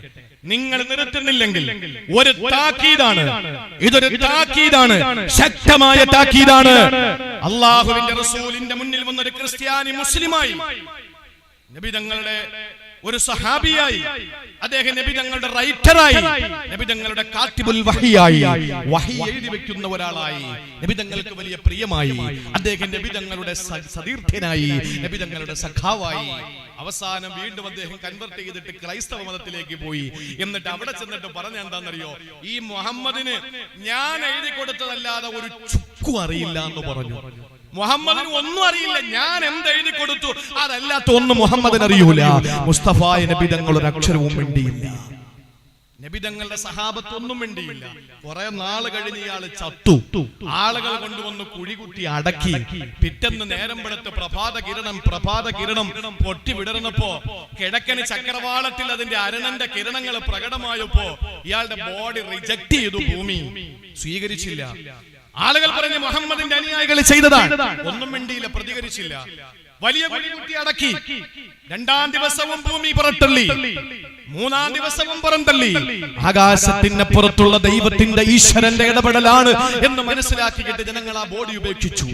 Speaker 1: നിങ്ങൾ നിർത്തുന്നില്ലെങ്കിൽ ഒരു താക്കീതാണ്, ഇതൊരു താക്കീതാണ്, ശക്തമായ താക്കീതാണ്. അള്ളാഹുവിന്റെ റസൂലിന്റെ മുന്നിൽ വന്നൊരു ക്രിസ്ത്യാനി മുസ്ലിമായി, നബി തങ്ങളുടെ ഒരു സഹാബിയായി, അദ്ദേഹം നബി തങ്ങളുടെ റൈറ്ററായി, നബി തങ്ങളുടെ കാത്തിബുൽ വഹിയായി, വഹി എഴുതി വെക്കുന്ന ഒരാളായി, നബി തങ്ങൾക്ക് വലിയ പ്രിയമായി, അദ്ദേഹം നബി തങ്ങളുടെ സതീർത്ഥ്യനായി, നബി തങ്ങളുടെ സഖാവായി. അവസാനം വീണ്ടും അദ്ദേഹം കൺവെർട്ട് ചെയ്തിട്ട് ക്രൈസ്തവ മതത്തിലേക്ക് പോയി. എന്നിട്ട് അവിടെ ചെന്നിട്ട് പറഞ്ഞ എന്താണെന്നറിയോ? ഈ മുഹമ്മദിന് ഞാൻ എഴുതി കൊടുത്തതല്ലാതെ ഒരു ചുക്കും അറിയില്ല എന്ന് പറഞ്ഞു. മുഹമ്മദിന് ഒന്നും അറിയില്ല, ഞാൻ എന്തെഴുതി കൊടുത്തു അതല്ലാത്ത ഒന്നും മുഹമ്മദിന് അറിയൂല. മുസ്തഫ നബി തങ്ങൾ ഒരു അക്ഷരവും മിണ്ടിയില്ല, നബി തങ്ങളുടെ സഹാബത്ത് ഒന്നും മിണ്ടിയില്ല. കുറെ നാള് കഴിഞ്ഞ് ഇയാള് ചത്തു. ആളുകൾ കൊണ്ടുവന്ന് കുഴികുട്ടി അടക്കി. പിറ്റേന്ന് നേരം വെളുത്ത് പ്രഭാത കിരണം പൊട്ടി വിടർന്നപ്പോ കിഴക്കന് ചക്രവാളത്തിൽ അതിന്റെ അരണന്റെ കിരണങ്ങൾ പ്രകടമായപ്പോ ഇയാളുടെ ബോഡി റിജക്ട് ചെയ്തു, ഭൂമി സ്വീകരിച്ചില്ല. ആളുകൾ പറഞ്ഞു മുഹമ്മദിന്റെ അനുയായികൾ ചെയ്തതാണ്. ഒന്നും മിണ്ടിയില്ല, പ്രതികരിച്ചില്ല. വലിയ കുഴികുട്ടി അടക്കി. രണ്ടാം ദിവസവും ഭൂമി പുറത്തള്ളി, മൂന്നാം ദിവസവും പുറന്തള്ളി. ആകാശത്തിനപ്പുറത്തുള്ള ദൈവത്തിന്റെ ഈശ്വരന്റെ ഇടപെടലാണ് എന്ന് മനസ്സിലാക്കിയിട്ട് ജനങ്ങൾ ആ ബോഡി ഉപേക്ഷിച്ചു.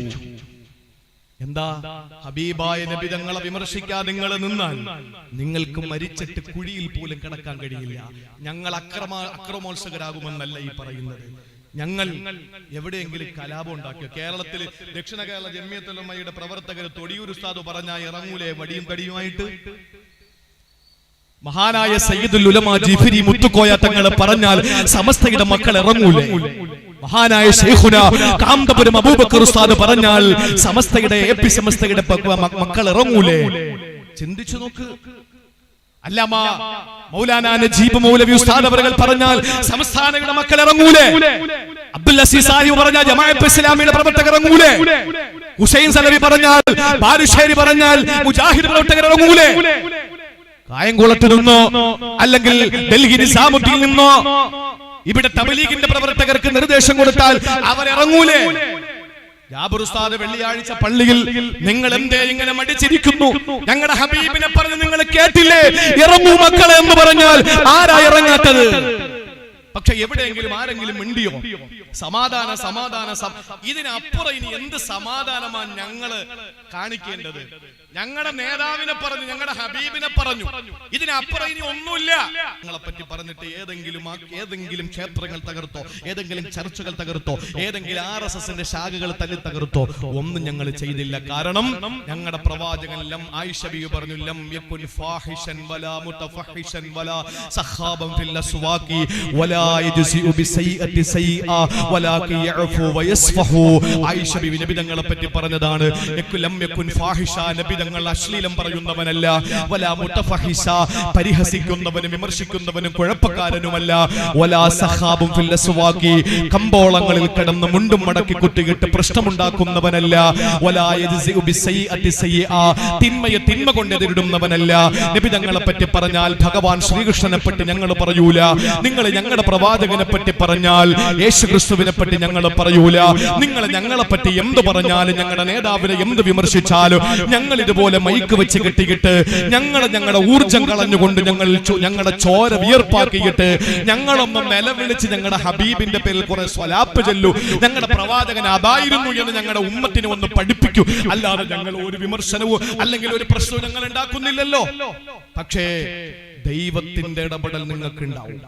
Speaker 1: എന്താ? ഹബീബായ നബി തങ്ങളെ വിമർശിക്കാൻ നിങ്ങൾ നിന്നാൽ നിങ്ങൾക്ക് മരിച്ചിട്ട് കുഴിയിൽ പോലും കിടക്കാൻ കഴിയില്ല. ഞങ്ങൾ അക്രമോത്സകരാകുമെന്നല്ല ഈ പറയുന്നത്. ഞങ്ങൾ എവിടെയെങ്കിലും കലാപം ഉണ്ടാക്കിയോ? കേരളത്തിൽ ദക്ഷിണ കേരള ജമിയത്തുൽ ഉലമയുടെ പ്രവർത്തകർ തൊടിയൂർ ഉസ്താദ് പറഞ്ഞാൽ ഇറങ്ങൂലേ വടിയും തടിയുമായിട്ട്? മഹാനായ സയ്യിദുൽ ഉലമ ജിഫരി മുത്തുക്കോയ തങ്ങൾ പറഞ്ഞാൽ സമസ്തയുടെ മക്കൾ ഇറങ്ങൂലേ? മഹാനായ ശൈഖുന കാന്തപുരം അബൂബക്കർ ഉസ്താദ് പറഞ്ഞാൽ സമസ്തയുടെ സമസ്തയുടെ മക്കൾ ഇറങ്ങൂലേ? ചിന്തിച്ചു നോക്ക്. അല്ലാമ മൗലാനാ നജീബ് മൗലവി ഉസ്താദ് അവர்கள் പറഞ്ഞാൽ സംസ്ഥാനങ്ങളുടെ മക്കൾ ഇറങ്ങൂലേ? അബ്ദുൽ അസീസ് സാഹിബ് പറഞ്ഞാൽ ജമാഅത്ത് ഇസ്ലാമിയുടെ പ്രവർത്തകർ ഇറങ്ങൂലേ? ഹുസൈൻ സലവി പറഞ്ഞാൽ, ബാലുശ്ശേരി പറഞ്ഞാൽ മുജാഹിദ് പ്രവർത്തകർ ഇറങ്ങൂലേ? കായംകുളത്ത് നിന്നോ അല്ലെങ്കിൽ ഡൽഹി നിസാമുദ്ദീൻ നിന്നോ ഇവിടെ തബ്ലീഗിന്റെ പ്രവർത്തകർക്ക് നിർദ്ദേശം കൊടുത്താൽ അവരിറങ്ങൂലേ? ജാബിർ ഉസ്താദ് വെള്ളിയാഴ്ച പള്ളിയിൽ നിങ്ങൾ എന്തേ ഇങ്ങനെ മടിച്ചിരിക്കുന്നു? ഞങ്ങളുടെ ഹബീബിനെ പറഞ്ഞ് നിങ്ങൾ കേട്ടില്ലേ? ഇറങ്ങൂ മക്കളെ എന്ന് പറഞ്ഞാൽ ആരാ ഇറങ്ങാത്തത്? പക്ഷെ എവിടെയെങ്കിലും ആരെങ്കിലും മിണ്ടിയോ? ഇതിനപ്പുറം ഇനി എന്ത് സമാധാനമാണ് ഞങ്ങള് കാണിക്കേണ്ടത്? ഞങ്ങളുടെ നേതാവിനെ പറഞ്ഞു, ഞങ്ങളുടെ ഹബീബിനെ പറഞ്ഞു, ഇതിനപ്പുറം ഇനി ഒന്നുമില്ല. ഞങ്ങളെ പറ്റി പറഞ്ഞിട്ട് ഏതെങ്കിലും ക്ഷേത്രങ്ങൾ തകർത്തോ, ഏതെങ്കിലും ചർച്ചുകൾ തകർത്തോ, ഏതെങ്കിലും RSSന്റെ ശാഖകൾ തല്ലി തകർത്തോ? ഒന്നും ഞങ്ങൾ ചെയ്തില്ല. കാരണം ഞങ്ങളുടെ പ്രവാചകൻ ആയിഷ ബിബി പറഞ്ഞു, ലം യകുൻ ഫാഹിഷൻ വലാ മുതഫഹിഷൻ വലാ സഖാബൻ ഫിൽ അസ്വാഖി വലാ യജ്സിഉ ബിസയ്യത്തി സയ്യിഅ വലാകി യഅഫു വയസ്ഫഹു. ആയിഷ ബിബി നബി തങ്ങളെ പറ്റി പറഞ്ഞതാണ്, ലം യകുൻ ഫാഹിഷ, നബി തങ്ങൾ അശ്ലീലം പറയുന്നവനല്ല, വലാ മുതഫഹിഷ, പരിഹസിക്കുന്നവനും വിമർശിക്കുന്നവനും കുഴപ്പക്കാരനുമല്ല, വലാ സഖാബുൻ ഫിൽ അസ്വാഖി, കമ്പോളങ്ങളിൽ കിടന്ന് മുണ്ടും മടക്കി കുത്തിയിട്ട് പ്രശ്നമുണ്ടാക്കുന്നവനല്ല, വലാ യജ്സിഉ ബിസയ്യിഅത്തി സയ്യിഅ, തിന്മയെ തിന്മ കൊണ്ട് എതിരിടുന്നവനല്ല. നബി തങ്ങളെ പറ്റി പറഞ്ഞാൽ ഭഗവാൻ ശ്രീകൃഷ്ണനെ പറ്റി ഞങ്ങൾ പറയൂല. നിങ്ങൾ ഞങ്ങളുടെ പ്രവാചകനെ പറ്റി പറഞ്ഞാൽ യേശുക്രിസ്തുവിനെ പറ്റി ഞങ്ങൾ പറയൂല. നിങ്ങൾ ഞങ്ങളെ പറ്റി എന്ത് പറഞ്ഞാലും, ഞങ്ങളുടെ നേതാവിനെ എന്ത് വിമർശിച്ചാലും ഞങ്ങൾ ഇതുപോലെ മൈക്ക് വെച്ച് കെട്ടിയിട്ട് ഞങ്ങളുടെ ഊർജം കളഞ്ഞുകൊണ്ട് ഞങ്ങളുടെ ചോര വിയർപ്പാക്കിയിട്ട് ഞങ്ങളൊന്ന് നിലവിളിച്ച് ഞങ്ങളുടെ ഹബീബിന്റെ പേരിൽ കുറെ സ്വലാപ്പ് ചൊല്ലു, ഞങ്ങളുടെ പ്രവാചകൻ അതായിരുന്നു എന്ന് ഞങ്ങളുടെ ഉമ്മത്തിനെ ഒന്ന് പഠിപ്പിക്കൂ. അല്ലാതെ ഞങ്ങൾ ഒരു വിമർശനവും അല്ലെങ്കിൽ ഒരു പ്രശ്നവും ഞങ്ങൾ ഉണ്ടാക്കുന്നില്ലല്ലോ. പക്ഷേ ദൈവത്തിന്റെ ഇടപെടൽ നിങ്ങൾക്ക് ഉണ്ടാവും.